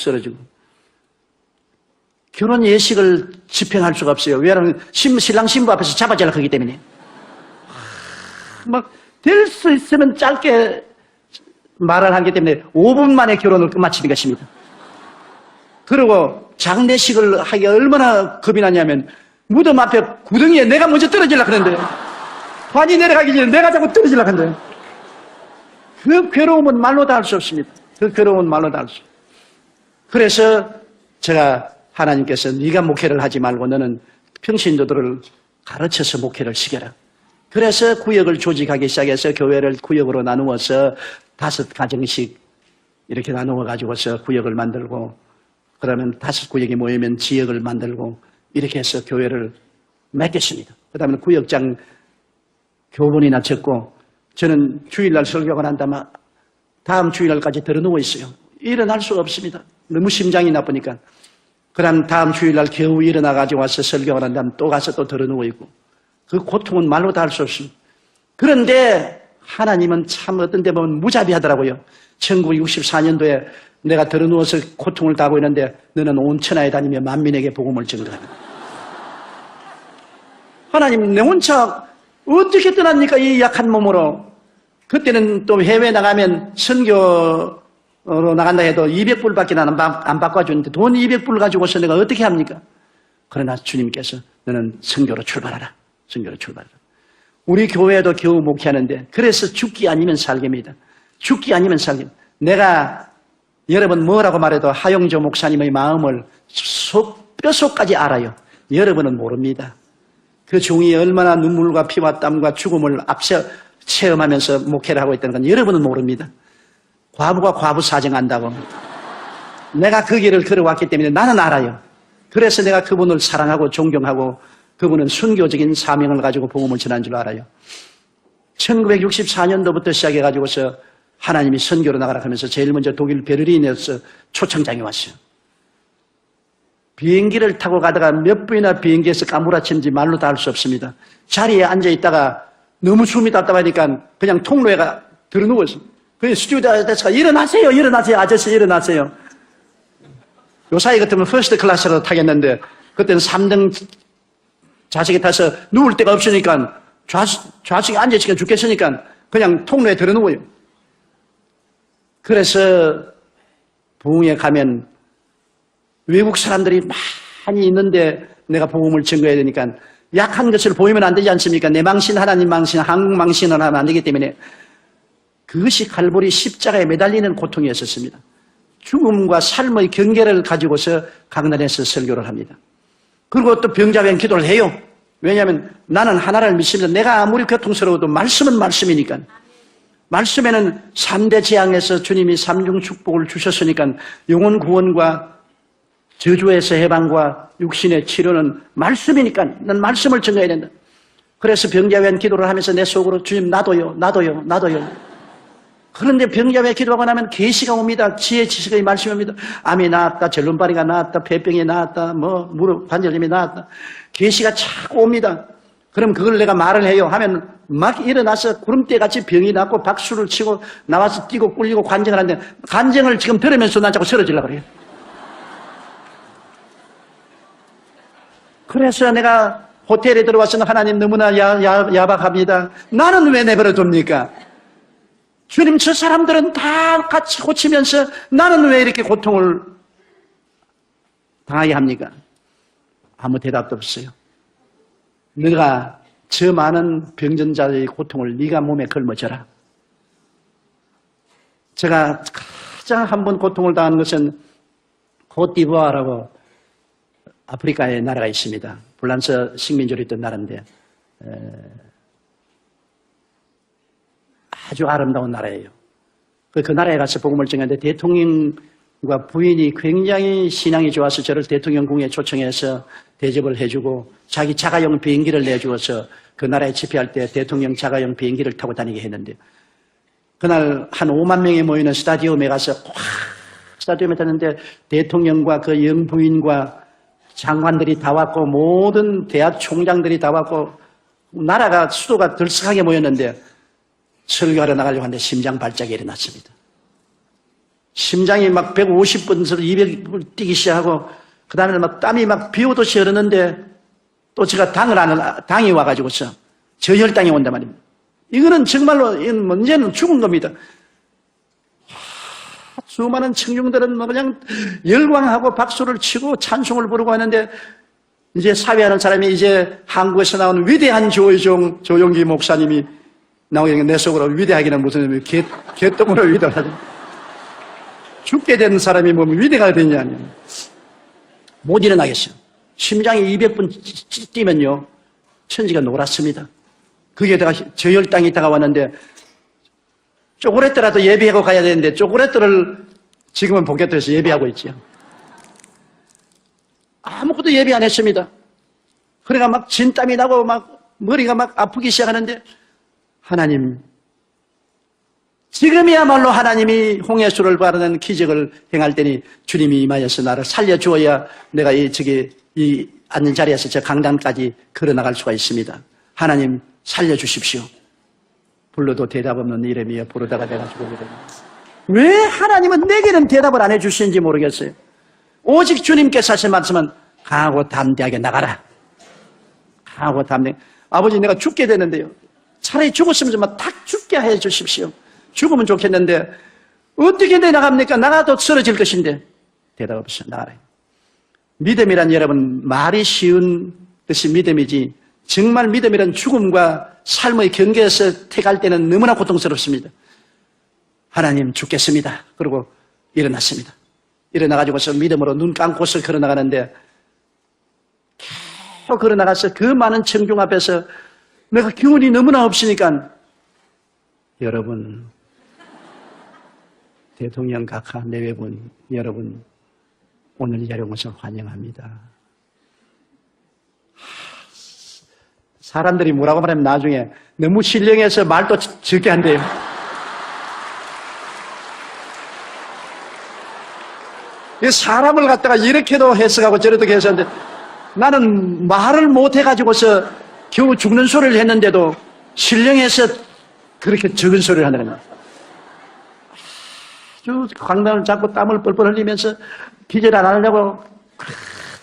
A: 결혼 예식을 집행할 수가 없어요. 왜냐하면 신랑 신부 앞에서 잡아질라 하기 때문에 막 될 수 있으면 짧게 말을 하기 때문에 5분 만에 결혼을 끝마치는 것입니다. 그리고 장례식을 하기 얼마나 겁이 나냐면 무덤 앞에 구덩이에 내가 먼저 떨어지려고 하는데 관이 내려가기 전에 내가 자꾸 떨어지려고 하는데 그 괴로움은 말로 다 할 수 없습니다. 그 괴로움은 말로 다 할 수 없습니다. 그래서 제가 하나님께서 네가 목회를 하지 말고 너는 평신도들을 가르쳐서 목회를 시켜라. 그래서 구역을 조직하기 시작해서 교회를 구역으로 나누어서 5가정씩 이렇게 나누어 가지고서 구역을 만들고 그러면 5구역이 모이면 지역을 만들고 이렇게 해서 교회를 맺겠습니다. 그 다음에 구역장 교본이나 적고 저는 주일날 설교가 난 다음에 다음 주일날까지 들어누워 있어요. 일어날 수가 없습니다. 너무 심장이 나쁘니까. 그 다음 다음 주일날 겨우 일어나가지고 와서 설교가 난 다음에 또 가서 또 들어누워 있고 그 고통은 말로 다 할 수 없습니다. 그런데 하나님은 참 어떤 데 보면 무자비하더라고요. 1964년도에 내가 들어누워서 고통을 당하고 있는데 너는 온 천하에 다니며 만민에게 복음을 전도하라. 하나님 내 혼자 어떻게 떠납니까? 이 약한 몸으로. 그때는 또 해외 나가면 선교로 나간다 해도 200불밖에 안 바꿔주는데 돈 200불 가지고서 내가 어떻게 합니까? 그러나 주님께서 너는 선교로 출발하라. 선교로 출발하라. 우리 교회도 겨우 목회하는데 그래서 죽기 아니면 살기입니다. 죽기 아니면 살기. 내가 여러분 뭐라고 말해도 하용조 목사님의 마음을 뼛속까지 알아요. 여러분은 모릅니다. 그 종이 얼마나 눈물과 피와 땀과 죽음을 앞서 체험하면서 목회를 하고 있다는 건 여러분은 모릅니다. 과부가 과부 사정 안다고. 내가 그 길을 걸어왔기 때문에 나는 알아요. 그래서 내가 그분을 사랑하고 존경하고 그분은 순교적인 사명을 가지고 복음을 전한 줄 알아요. 1964년도부터 시작해가지고서 하나님이 선교로 나가라 하면서 제일 먼저 독일 베를린에서 초청장이 왔어요. 비행기를 타고 가다가 몇 분이나 비행기에서 까무라치는지 말로 다 할 수 없습니다. 자리에 앉아있다가 너무 숨이 답답하니까 그냥 통로에 들어누웠어요. 그래서 스튜어디스가 일어나세요, 일어나세요, 아저씨 일어나세요. 요 사이 같으면 퍼스트 클래스로 타겠는데 그때는 3등 좌석에 타서 누울 데가 없으니까 좌석에 앉아있으니까 죽겠으니까 그냥 통로에 들어누워요. 그래서 부흥에 가면 외국 사람들이 많이 있는데 내가 복음을 증거해야 되니까 약한 것을 보이면 안 되지 않습니까? 내 망신, 하나님 망신, 한국 망신을 하면 안 되기 때문에 그것이 갈보리 십자가에 매달리는 고통이었었습니다. 죽음과 삶의 경계를 가지고서 강단에서 설교를 합니다. 그리고 또 병자변 기도를 해요. 왜냐하면 나는 하나를 믿습니다. 내가 아무리 고통스러워도 말씀은 말씀이니까. 말씀에는 3대 재앙에서 주님이 3중 축복을 주셨으니까 영혼 구원과 저주에서 해방과 육신의 치료는 말씀이니까 난 말씀을 전해야 된다. 그래서 병자변 기도를 하면서 내 속으로 주님 나도요, 나도요, 나도요. 그런데 병자변 기도하고 나면 계시가 옵니다. 지혜 지식의 말씀이 옵니다. 암이 나았다, 절름발이가 나았다, 폐병이 나았다, 무릎 관절염이 나았다. 계시가 자꾸 옵니다. 그럼 그걸 내가 말을 해요 하면 막 일어나서 구름대같이 병이 났고 박수를 치고 나와서 뛰고 꿀리고 관쟁을 하는데 관쟁을 지금 들으면서 난 자꾸 쓰러지려고 그래요. 그래서 내가 호텔에 들어와서는 하나님 너무나 야박합니다. 나는 왜 내버려 둡니까? 주님, 저 사람들은 다 같이 고치면서 나는 왜 이렇게 고통을 당하게 합니까? 아무 대답도 없어요. 너가 저 많은 병전자의 고통을 네가 몸에 걸머져라. 제가 가장 한 번 고통을 당한 것은 코트디부아르라고 아프리카의 나라가 있습니다. 불란서 식민지로 있던 나라인데 아주 아름다운 나라예요. 그 나라에 가서 복음을 전하는데 대통령과 부인이 굉장히 신앙이 좋아서 저를 대통령궁에 초청해서 대접을 해주고 자기 자가용 비행기를 내주어서 그 나라에 집회할 때 대통령 자가용 비행기를 타고 다니게 했는데 그날 한 5만 명이 모이는 스타디움에 가서 스타디움에 갔는데 대통령과 그 영부인과 장관들이 다 왔고 모든 대학 총장들이 다 왔고 나라가 수도가 들썩하게 모였는데 설교하러 나가려고 하는데 심장 발작이 일어났습니다. 심장이 막 150번에서 200번 뛰기 시작하고 그 다음에 막 땀이 막 비 오듯이 흐르는데 또 제가 당이 와가지고서 저혈당이 온단 말입니다. 이거는 정말로 문제는 죽은 겁니다. 수많은 청중들은 뭐 그냥 열광하고 박수를 치고 찬송을 부르고 하는데 이제 사회하는 사람이 이제 한국에서 나온 위대한 조용기 목사님이 나오게 내 속으로 위대하기는 무슨 개똥으로 위대하지. 죽게 된 사람이 뭐 위대가 되냐. 못 일어나겠어요. 심장이 200분 뛰면요. 천지가 놀았습니다. 거기에다가 저혈당이 다가왔는데 쪼그레뜨라도 예비하고 가야 되는데 쪼그레뜨를 지금은 복귀해서 예비하고 있죠. 아무것도 예비 안 했습니다. 그러니까 막 진땀이 나고 막 머리가 막 아프기 시작하는데 하나님, 지금이야말로 하나님이 홍해수를 바르는 기적을 행할 때니 주님이 임하여서 나를 살려주어야 내가 이 앉은 자리에서 저 강단까지 걸어나갈 수가 있습니다. 하나님 살려주십시오. 불러도 대답 없는 이름이여 부르다가 내가 죽어버렸네. 왜 하나님은 내게는 대답을 안 해주시는지 모르겠어요. 오직 주님께서 하신 말씀은 강하고 담대하게 나가라. 강하고 담대하게. 아버지 내가 죽게 되는데요. 차라리 죽었으면 좀 탁 죽게 해 주십시오. 죽으면 좋겠는데 어떻게 내 나갑니까? 나가도 쓰러질 것인데. 대답 없어요. 나가라. 믿음이란 여러분 말이 쉬운 것이 믿음이지 정말 믿음이란 죽음과 삶의 경계에서 택할 때는 너무나 고통스럽습니다. 하나님 죽겠습니다. 그리고 일어났습니다. 일어나가지고서 믿음으로 눈 감고서 걸어나가는데 계속 걸어나가서 그 많은 청중 앞에서 내가 기운이 너무나 없으니까 여러분 대통령 각하 내외분 여러분 오늘 이 자리에 오셔서 환영합니다. 사람들이 뭐라고 말하면 나중에 너무 신령해서 말도 적게 한대요. 사람을 갖다가 이렇게도 해석하고 저렇게 해석하는데 나는 말을 못해가지고서 겨우 죽는 소리를 했는데도 신령해서 그렇게 적은 소리를 한다는 거예요. 아주 강단을 잡고 땀을 뻘뻘 흘리면서 기절 안 하려고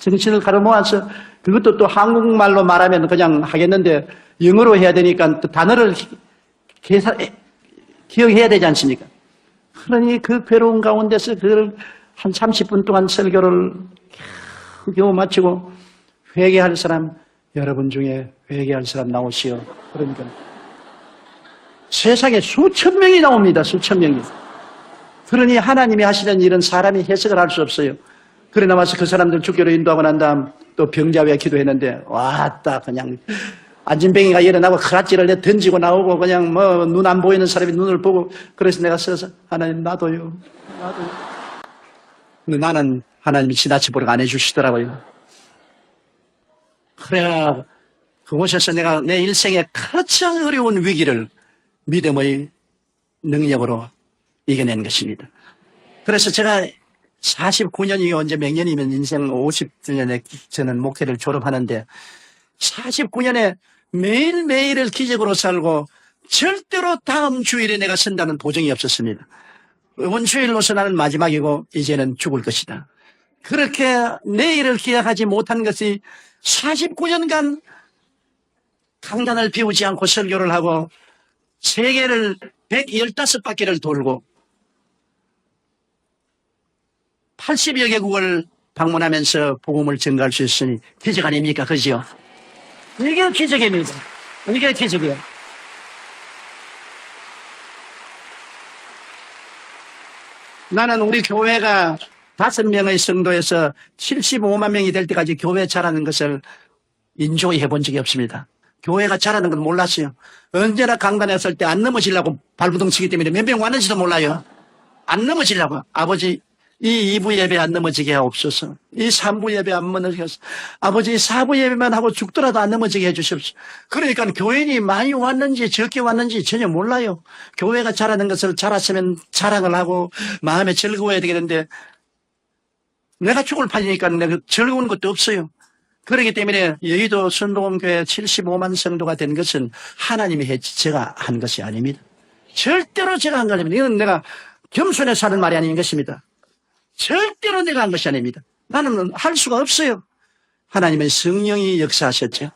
A: 정신을 가로모아서 그것도 또 한국말로 말하면 그냥 하겠는데 영어로 해야 되니까 또 단어를 기억해야 되지 않습니까? 그러니 그 괴로운 가운데서 그걸 한 30분 동안 설교를 겨우 마치고 회개할 사람 여러분 중에 회개할 사람 나오시오. 그러니까 세상에 수천 명이 나옵니다. 수천 명이. 그러니 하나님이 하시는 일은 사람이 해석을 할 수 없어요. 그래 나와서 그 사람들 죽기로 인도하고 난 다음 또 병자 위에 기도했는데 왔다 그냥 안진뱅이가 일어나고 크라찌를 던지고 나오고 그냥 뭐 눈 안 보이는 사람이 눈을 보고 그래서 내가 서서 하나님 놔둬요. 근데 나는 하나님이 지나치 보려고 안 해주시더라고요. 그래야 그곳에서 내가 내 일생에 가장 어려운 위기를 믿음의 능력으로 이겨낸 것입니다. 그래서 제가 49년이 언제 몇 년이면 인생 50주년에 저는 목회를 졸업하는데 49년에 매일매일을 기적으로 살고 절대로 다음 주일에 내가 선다는 보장이 없었습니다. 원주일로서 나는 마지막이고 이제는 죽을 것이다. 그렇게 내일을 기약하지 못한 것이 49년간 강단을 비우지 않고 설교를 하고 세계를 115바퀴를 돌고 80여 개국을 방문하면서 복음을 전가할 수 있으니 기적 아닙니까? 그죠? 이게 기적입니다. 이게 기적이에요. 나는 우리 교회가 5명의 성도에서 75만 명이 될 때까지 교회 자라는 것을 인조해 본 적이 없습니다. 교회가 자라는 건 몰랐어요. 언제나 강단에 설 때 안 넘어지려고 발부둥 치기 때문에 몇 명 왔는지도 몰라요. 안 넘어지려고. 아버지, 이 2부 예배 안 넘어지게 하옵소서. 이 3부 예배 안 넘어지게 하옵소서. 아버지, 4부 예배만 하고 죽더라도 안 넘어지게 해주십시오. 그러니까 교인이 많이 왔는지 적게 왔는지 전혀 몰라요. 교회가 자라는 것을 자랐으면 자랑을 하고 마음에 즐거워야 되겠는데 내가 죽을 판이니까 내가 즐거운 것도 없어요. 그렇기 때문에 여의도 선동교회 75만 성도가 된 것은 하나님이 했지 제가 한 것이 아닙니다. 절대로 제가 한 거 아닙니다. 이건 내가 겸손해서 하는 말이 아닌 것입니다. 절대로 내가 한 것이 아닙니다. 나는 할 수가 없어요. 하나님의 성령이 역사하셨죠.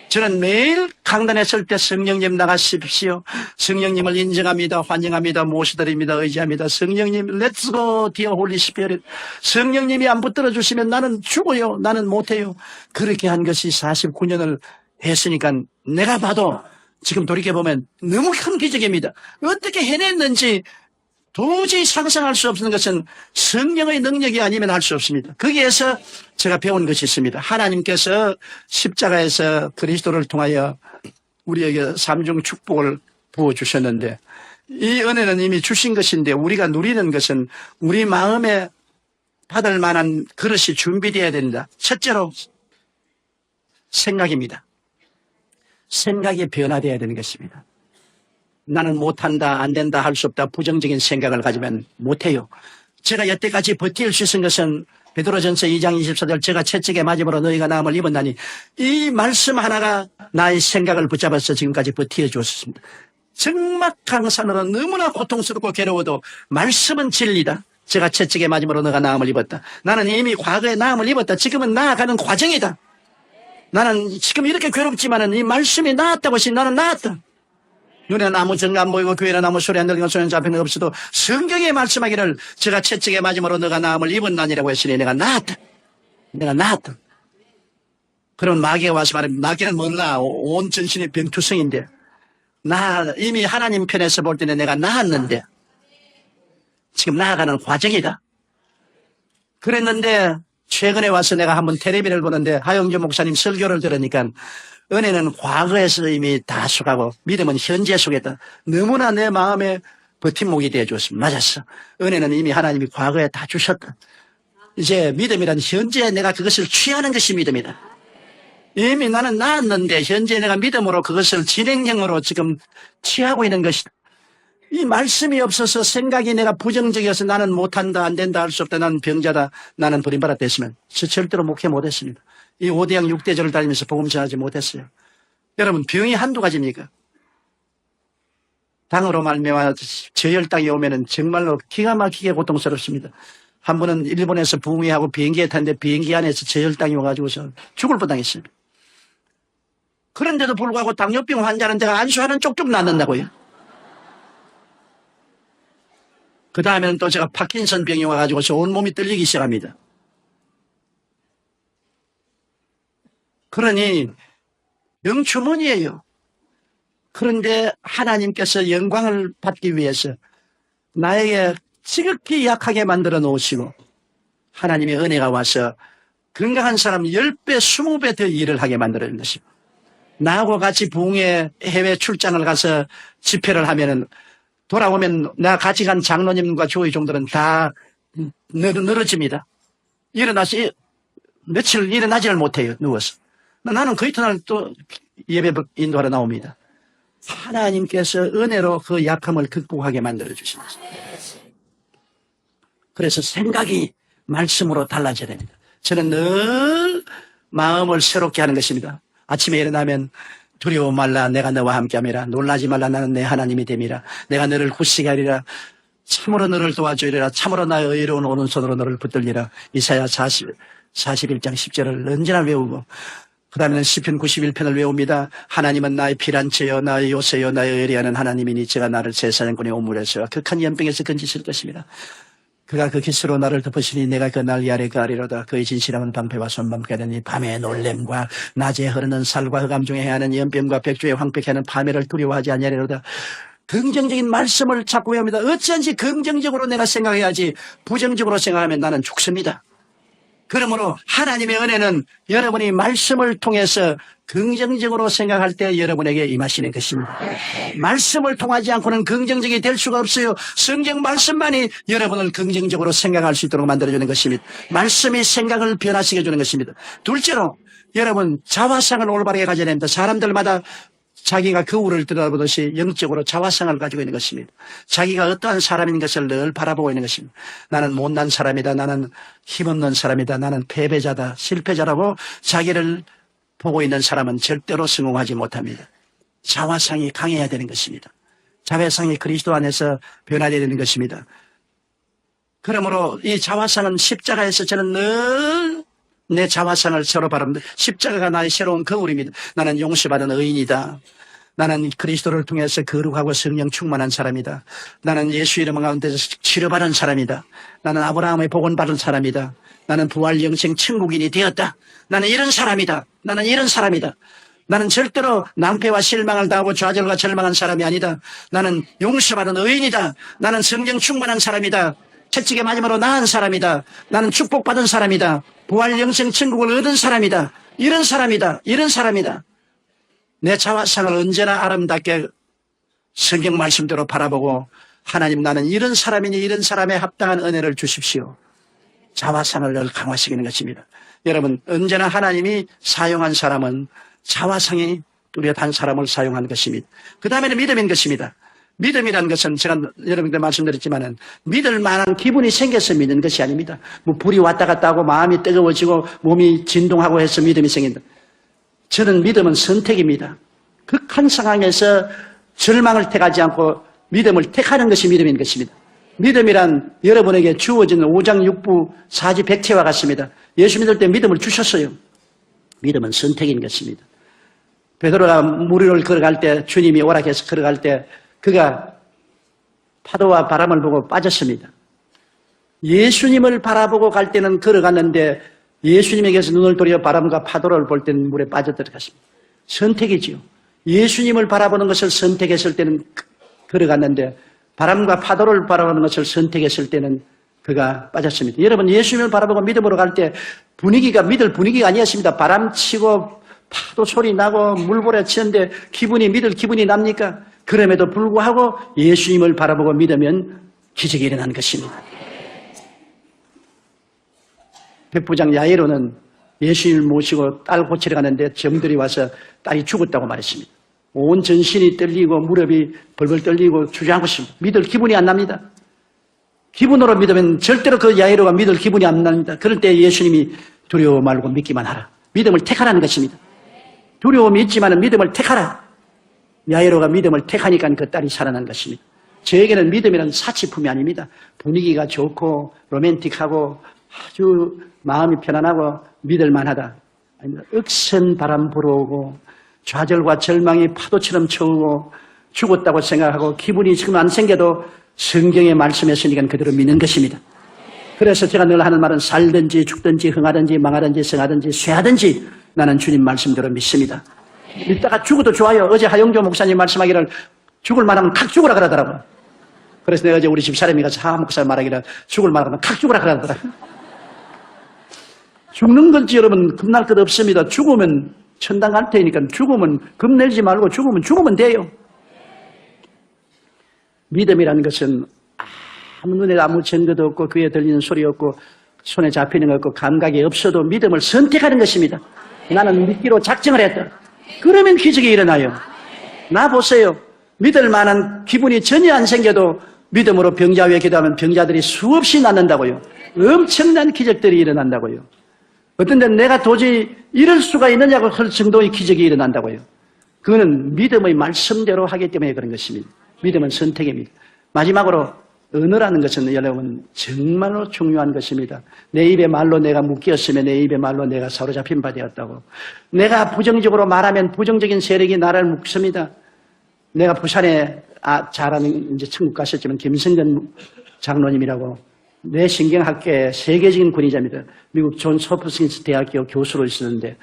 A: 저는 매일 강단에 설 때 성령님 나가십시오. 성령님을 인정합니다. 환영합니다. 모셔드립니다. 의지합니다. 성령님 Let's go dear Holy Spirit. 성령님이 안 붙들어 주시면 나는 죽어요. 나는 못해요. 그렇게 한 것이 49년을 했으니까 내가 봐도 지금 돌이켜보면 너무 큰 기적입니다. 어떻게 해냈는지 도저히 상상할 수 없는 것은 성령의 능력이 아니면 할 수 없습니다. 거기에서 제가 배운 것이 있습니다. 하나님께서 십자가에서 그리스도를 통하여 우리에게 삼중 축복을 부어주셨는데 이 은혜는 이미 주신 것인데 우리가 누리는 것은 우리 마음에 받을 만한 그릇이 준비되어야 된다. 첫째로 생각입니다. 생각이 변화되어야 되는 것입니다. 나는 못한다, 안 된다, 할 수 없다, 부정적인 생각을 가지면 못해요. 제가 여태까지 버틸 수 있은 것은 베드로전서 2장 24절 제가 채찍에 맞음으로 너희가 나음을 입었나니 이 말씀 하나가 나의 생각을 붙잡아서 지금까지 버티어 주었습니다. 적막강산으로 너무나 고통스럽고 괴로워도 말씀은 진리다. 제가 채찍에 맞음으로 너가 나음을 입었다. 나는 이미 과거에 나음을 입었다. 지금은 나아가는 과정이다. 나는 지금 이렇게 괴롭지만은 이 말씀이 나았다고 하시 나는 나았다. 눈에는 아무 증거 안 보이고 귀에는 아무 소리 안 들리고 손에는 잡히는 거 없어도 성경에 말씀하기를 제가 채찍에 맞음으로 너가 나음을 입었나니라고 했으니 내가 나았다. 내가 나았다. 그럼 마귀가 와서 말하면 마귀는 몰라. 온 전신이 병투성인데 나 이미 하나님 편에서 볼 때는 내가 나았는데 지금 나아가는 과정이다. 그랬는데 최근에 와서 내가 한번 텔레비를 보는데 하영주 목사님 설교를 들으니까 은혜는 과거에서 이미 다 속하고 믿음은 현재 속에다. 너무나 내 마음에 버팀목이 되어줬습니다. 맞았어. 은혜는 이미 하나님이 과거에 다 주셨다. 이제 믿음이란 현재 내가 그것을 취하는 것이 믿음이다. 이미 나는 나았는데 현재 내가 믿음으로 그것을 진행형으로 지금 취하고 있는 것이다. 이 말씀이 없어서 생각이 내가 부정적이어서 나는 못한다, 안 된다, 할 수 없다, 나는 병자다, 나는 버림받았다 했으면 저 절대로 목회 못했습니다. 이 5대양 6대절을 다니면서 복음 전하지 못했어요. 여러분 병이 한두 가지입니까? 당으로 말미암아 저혈당이 오면은 정말로 기가 막히게 고통스럽습니다. 한 번은 일본에서 부흥회하고 비행기에 탔는데 비행기 안에서 저혈당이 와가지고서 죽을 뻔당했습니다. 그런데도 불구하고 당뇨병 환자는 제가 안수하는 쪽쪽 낫는다고요. 그 다음에는 또 제가 파킨슨 병이 와가지고서 온몸이 떨리기 시작합니다. 그러니 명주문이에요. 그런데 하나님께서 영광을 받기 위해서 나에게 지극히 약하게 만들어 놓으시고 하나님의 은혜가 와서 건강한 사람 10배, 20배 더 일을 하게 만들어 놓으십니다. 나하고 같이 부흥회 해외 출장을 가서 집회를 하면은 돌아오면 내가 같이 간 장로님과 조의 종들은 다 늘어집니다. 일어나서 며칠 일어나지를 못해요. 누워서. 나는 그 이튿날 또 예배 인도하러 나옵니다. 하나님께서 은혜로 그 약함을 극복하게 만들어 주십니다. 그래서 생각이 말씀으로 달라져야 됩니다. 저는 늘 마음을 새롭게 하는 것입니다. 아침에 일어나면 두려워 말라 내가 너와 함께함이라 놀라지 말라 나는 내 하나님이 됨이라 내가 너를 굳세게 하리라 참으로 너를 도와주리라 참으로 나의 의로운 오른손으로 너를 붙들리라 이사야 41장 10절을 언제나 외우고 그 다음에는 시편 91편을 외웁니다. 하나님은 나의 피란처여 나의 요새여 나의 의리하는 하나님이니 제가 나를 제사장꾼의 오물에서 극한 연병에서 건지실 것입니다. 그가 그 깃으로 나를 덮으시니 내가 그 날 아래 가리로다. 그의 진실함은 방패와 손방패 되니 밤의 놀램과 낮에 흐르는 살과 흑암 중에 해하는 연병과 백주의 황폐케 하는 파멸을 두려워하지 아니하리로다. 긍정적인 말씀을 자꾸 외웁니다. 어찌한지 긍정적으로 내가 생각해야지 부정적으로 생각하면 나는 죽습니다. 그러므로 하나님의 은혜는 여러분이 말씀을 통해서 긍정적으로 생각할 때 여러분에게 임하시는 것입니다. 말씀을 통하지 않고는 긍정적이 될 수가 없어요. 성경 말씀만이 여러분을 긍정적으로 생각할 수 있도록 만들어주는 것입니다. 말씀이 생각을 변화시켜 주는 것입니다. 둘째로 여러분 자화상을 올바르게 가져야 됩니다. 사람들마다 자기가 거울을 들여다보듯이 영적으로 자화상을 가지고 있는 것입니다. 자기가 어떠한 사람인 것을 늘 바라보고 있는 것입니다. 나는 못난 사람이다. 나는 힘없는 사람이다. 나는 패배자다. 실패자라고 자기를 보고 있는 사람은 절대로 성공하지 못합니다. 자화상이 강해야 되는 것입니다. 자화상이 그리스도 안에서 변화되어야 되는 것입니다. 그러므로 이 자화상은 십자가에서 저는 늘 내 자화상을 서로 바랍니다. 십자가가 나의 새로운 거울입니다. 나는 용서받은 의인이다. 나는 그리스도를 통해서 거룩하고 성령 충만한 사람이다. 나는 예수 이름 가운데서 치료받은 사람이다. 나는 아브라함의 복원받은 사람이다. 나는 부활 영생 천국인이 되었다. 나는 이런 사람이다. 나는 이런 사람이다. 나는 절대로 낭패와 실망을 당하고 좌절과 절망한 사람이 아니다. 나는 용서받은 의인이다. 나는 성령 충만한 사람이다. 채찍의 마지막으로 나은 사람이다. 나는 축복받은 사람이다. 부활 영생 천국을 얻은 사람이다. 이런 사람이다. 이런 사람이다. 내 자화상을 언제나 아름답게 성경 말씀대로 바라보고 하나님 나는 이런 사람이니 이런 사람에 합당한 은혜를 주십시오. 자화상을 늘 강화시키는 것입니다. 여러분 언제나 하나님이 사용한 사람은 자화상이 뚜렷한 사람을 사용하는 것입니다. 그 다음에는 믿음인 것입니다. 믿음이라는 것은 제가 여러분들 말씀드렸지만은 믿을 만한 기분이 생겨서 믿는 것이 아닙니다. 뭐 불이 왔다 갔다 하고 마음이 뜨거워지고 몸이 진동하고 해서 믿음이 생긴다. 저는 믿음은 선택입니다. 극한 상황에서 절망을 택하지 않고 믿음을 택하는 것이 믿음인 것입니다. 믿음이란 여러분에게 주어지는 5장 6부 4지 백태와 같습니다. 예수 믿을 때 믿음을 주셨어요. 믿음은 선택인 것입니다. 베드로가 물 위를 걸어갈 때 주님이 오락해서 걸어갈 때 그가 파도와 바람을 보고 빠졌습니다. 예수님을 바라보고 갈 때는 걸어갔는데 예수님에게서 눈을 돌려 바람과 파도를 볼 때는 물에 빠져들어갔습니다. 선택이지요. 예수님을 바라보는 것을 선택했을 때는 걸어갔는데 바람과 파도를 바라보는 것을 선택했을 때는 그가 빠졌습니다. 여러분 예수님을 바라보고 믿음으로 갈 때 분위기가 믿을 분위기가 아니었습니다. 바람 치고 파도 소리 나고 물보라 치는데 믿을 기분이 납니까? 그럼에도 불구하고 예수님을 바라보고 믿으면 기적이 일어난 것입니다. 백부장 야이로는 예수님을 모시고 딸 고치러 가는데 정들이 와서 딸이 죽었다고 말했습니다. 온 전신이 떨리고 무릎이 벌벌 떨리고 주저앉고 있습니다. 믿을 기분이 안 납니다. 기분으로 믿으면 절대로 그 야이로가 믿을 기분이 안 납니다. 그럴 때 예수님이 두려워 말고 믿기만 하라. 믿음을 택하라는 것입니다. 두려움이 있지만 믿음을 택하라. 야이로가 믿음을 택하니까 그 딸이 살아난 것입니다. 저에게는 믿음이란 사치품이 아닙니다. 분위기가 좋고 로맨틱하고 아주 마음이 편안하고 믿을만하다. 아닙니다. 억센 바람 불어오고 좌절과 절망이 파도처럼 쳐오고 죽었다고 생각하고 기분이 지금 안 생겨도 성경의 말씀에 쓰니까 그대로 믿는 것입니다. 그래서 제가 늘 하는 말은 살든지 죽든지 흥하든지 망하든지 성하든지 쇠하든지 나는 주님 말씀대로 믿습니다. 믿다가 죽어도 좋아요. 어제 하영조 목사님 말씀하기를 죽을 만하면 칵 죽으라 그러더라고요. 그래서 내가 어제 우리 집 사람이 가서 하 목사 말하기를 죽을 만하면 칵 죽으라 그러더라고요. 죽는 건지 여러분 겁날 것 없습니다. 죽으면 천당 갈 테니까 죽으면 겁내지 말고 죽으면 돼요. 믿음이라는 것은 아무 눈에 아무 증거도 없고 귀에 들리는 소리 없고 손에 잡히는 것 없고 감각이 없어도 믿음을 선택하는 것입니다. 나는 믿기로 작정을 했다. 그러면 기적이 일어나요. 나 보세요. 믿을 만한 기분이 전혀 안 생겨도 믿음으로 병자 위에 기도하면 병자들이 수없이 낫는다고요. 엄청난 기적들이 일어난다고요. 어떤 데는 내가 도저히 이럴 수가 있느냐고 할 정도의 기적이 일어난다고요. 그거는 믿음의 말씀대로 하기 때문에 그런 것입니다. 믿음은 선택입니다. 마지막으로 언어라는 것은 여러분 정말로 중요한 것입니다. 내 입의 말로 내가 묶였으면 내 입의 말로 내가 사로잡힌 바 되었다고. 내가 부정적으로 말하면 부정적인 세력이 나를 묶습니다. 내가 부산에 잘 아는 이제 천국 가셨지만 김성근 장로님이라고 내 신경학계의 세계적인 권위자입니다. 미국 존 소프킨스 대학교 교수로 있었는데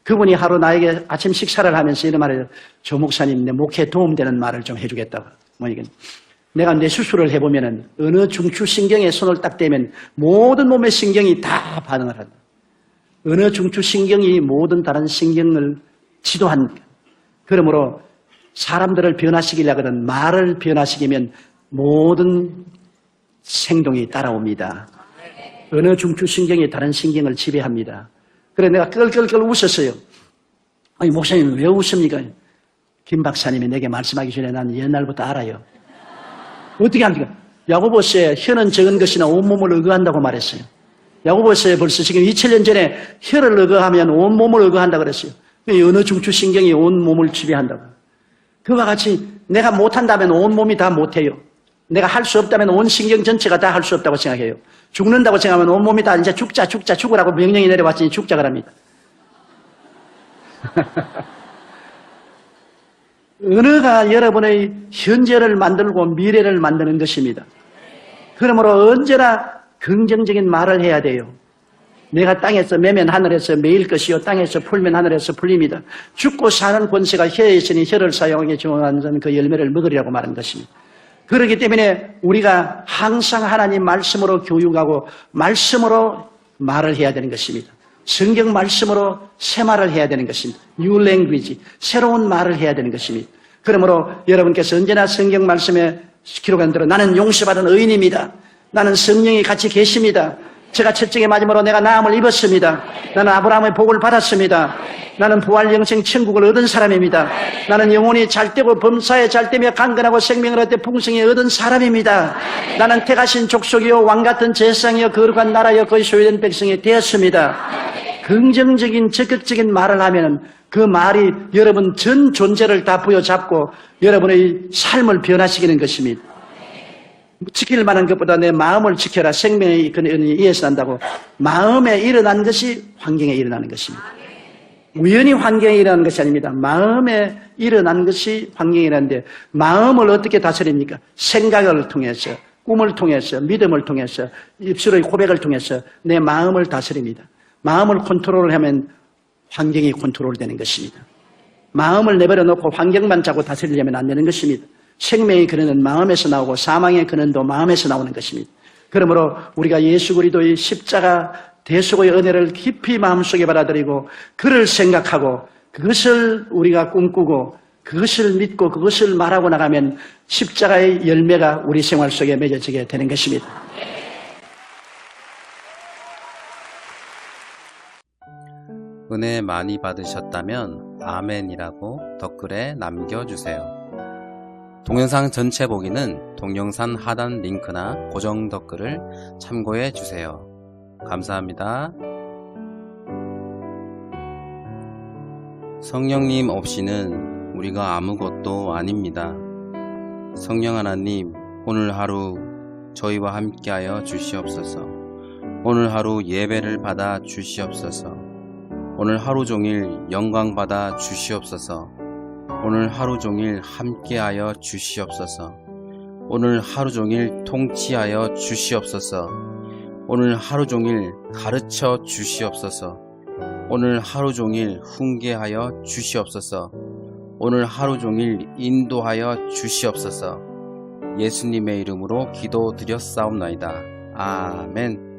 A: 그분이 하루 나에게 아침 식사를 하면서 이런 말을 조 목사님 내 목회에 도움되는 말을 좀 해주겠다고. 내가 뇌 수술을 해보면은 어느 중추신경에 손을 딱 대면 모든 몸의 신경이 다 반응을 한다. 어느 중추신경이 모든 다른 신경을 지도한다. 그러므로 사람들을 변화시키려고 하든 말을 변화시키면 모든 행동이 따라옵니다. 어느 중추신경이 다른 신경을 지배합니다. 그래 내가 끌끌끌 웃었어요. 아니 목사님 왜 웃습니까? 김 박사님이 내게 말씀하기 전에 난 옛날부터 알아요. 어떻게 합니까? 야고보서에 혀는 적은 것이나 온몸을 의거한다고 말했어요. 야고보서에 벌써 지금 2000년 전에 혀를 의거하면 온몸을 의거한다고 그랬어요. 어느 중추신경이 온몸을 지배한다고. 그와 같이 내가 못한다면 온몸이 다 못해요. 내가 할 수 없다면 온 신경 전체가 다 할 수 없다고 생각해요. 죽는다고 생각하면 온몸이 다 이제 죽으라고 명령이 내려왔으니 죽자 그럽니다. 언어가 여러분의 현재를 만들고 미래를 만드는 것입니다. 그러므로 언제나 긍정적인 말을 해야 돼요. 내가 땅에서 매면 하늘에서 매일 것이요 땅에서 풀면 하늘에서 풀립니다. 죽고 사는 권세가 혀에 있으니 혀를 사용하게 정하는 그 열매를 먹으리라고 말하는 것입니다. 그렇기 때문에 우리가 항상 하나님 말씀으로 교육하고 말씀으로 말을 해야 되는 것입니다. 성경 말씀으로 새 말을 해야 되는 것입니다. New language, 새로운 말을 해야 되는 것입니다. 그러므로 여러분께서 언제나 성경 말씀에 기록한 대로 나는 용서받은 의인입니다. 나는 성령이 같이 계십니다. 제가 첫째의 마지막으로 내가 나음을 입었습니다. 나는 아브라함의 복을 받았습니다. 나는 부활 영생 천국을 얻은 사람입니다. 나는 영혼이 잘되고 범사에 잘되며 강건하고 생명을 얻되 풍성히 얻은 사람입니다. 나는 택하신 족속이요 왕같은 제사장이요 거룩한 나라여 거의 소유된 백성이 되었습니다. 긍정적인 적극적인 말을 하면 그 말이 여러분 전 존재를 다 부여잡고 여러분의 삶을 변화시키는 것입니다. 지킬 만한 것보다 내 마음을 지켜라. 생명의 근원이 이에서 난다고. 마음에 일어난 것이 환경에 일어나는 것입니다. 우연히 환경에 일어나는 것이 아닙니다. 마음에 일어난 것이 환경에 일어나는데 마음을 어떻게 다스립니까? 생각을 통해서, 꿈을 통해서, 믿음을 통해서, 입술의 고백을 통해서 내 마음을 다스립니다. 마음을 컨트롤을 하면 환경이 컨트롤되는 것입니다. 마음을 내버려 놓고 환경만 자꾸 다스리려면 안 되는 것입니다. 생명의 근원은 마음에서 나오고 사망의 근원도 마음에서 나오는 것입니다. 그러므로 우리가 예수 그리스도의 십자가 대속의 은혜를 깊이 마음속에 받아들이고 그를 생각하고 그것을 우리가 꿈꾸고 그것을 믿고 그것을 말하고 나가면 십자가의 열매가 우리 생활 속에 맺어지게 되는 것입니다.
B: 은혜 많이 받으셨다면 아멘이라고 댓글에 남겨주세요. 동영상 전체 보기는 동영상 하단 링크나 고정 댓글을 참고해 주세요. 감사합니다. 성령님 없이는 우리가 아무것도 아닙니다. 성령 하나님, 오늘 하루 저희와 함께하여 주시옵소서. 오늘 하루 예배를 받아 주시옵소서. 오늘 하루 종일 영광 받아 주시옵소서. 오늘 하루 종일 함께하여 주시옵소서. 오늘 하루 종일 통치하여 주시옵소서. 오늘 하루 종일 가르쳐 주시옵소서. 오늘 하루 종일 훈계하여 주시옵소서. 오늘 하루 종일 인도하여 주시옵소서. 예수님의 이름으로 기도드렸사옵나이다. 아멘.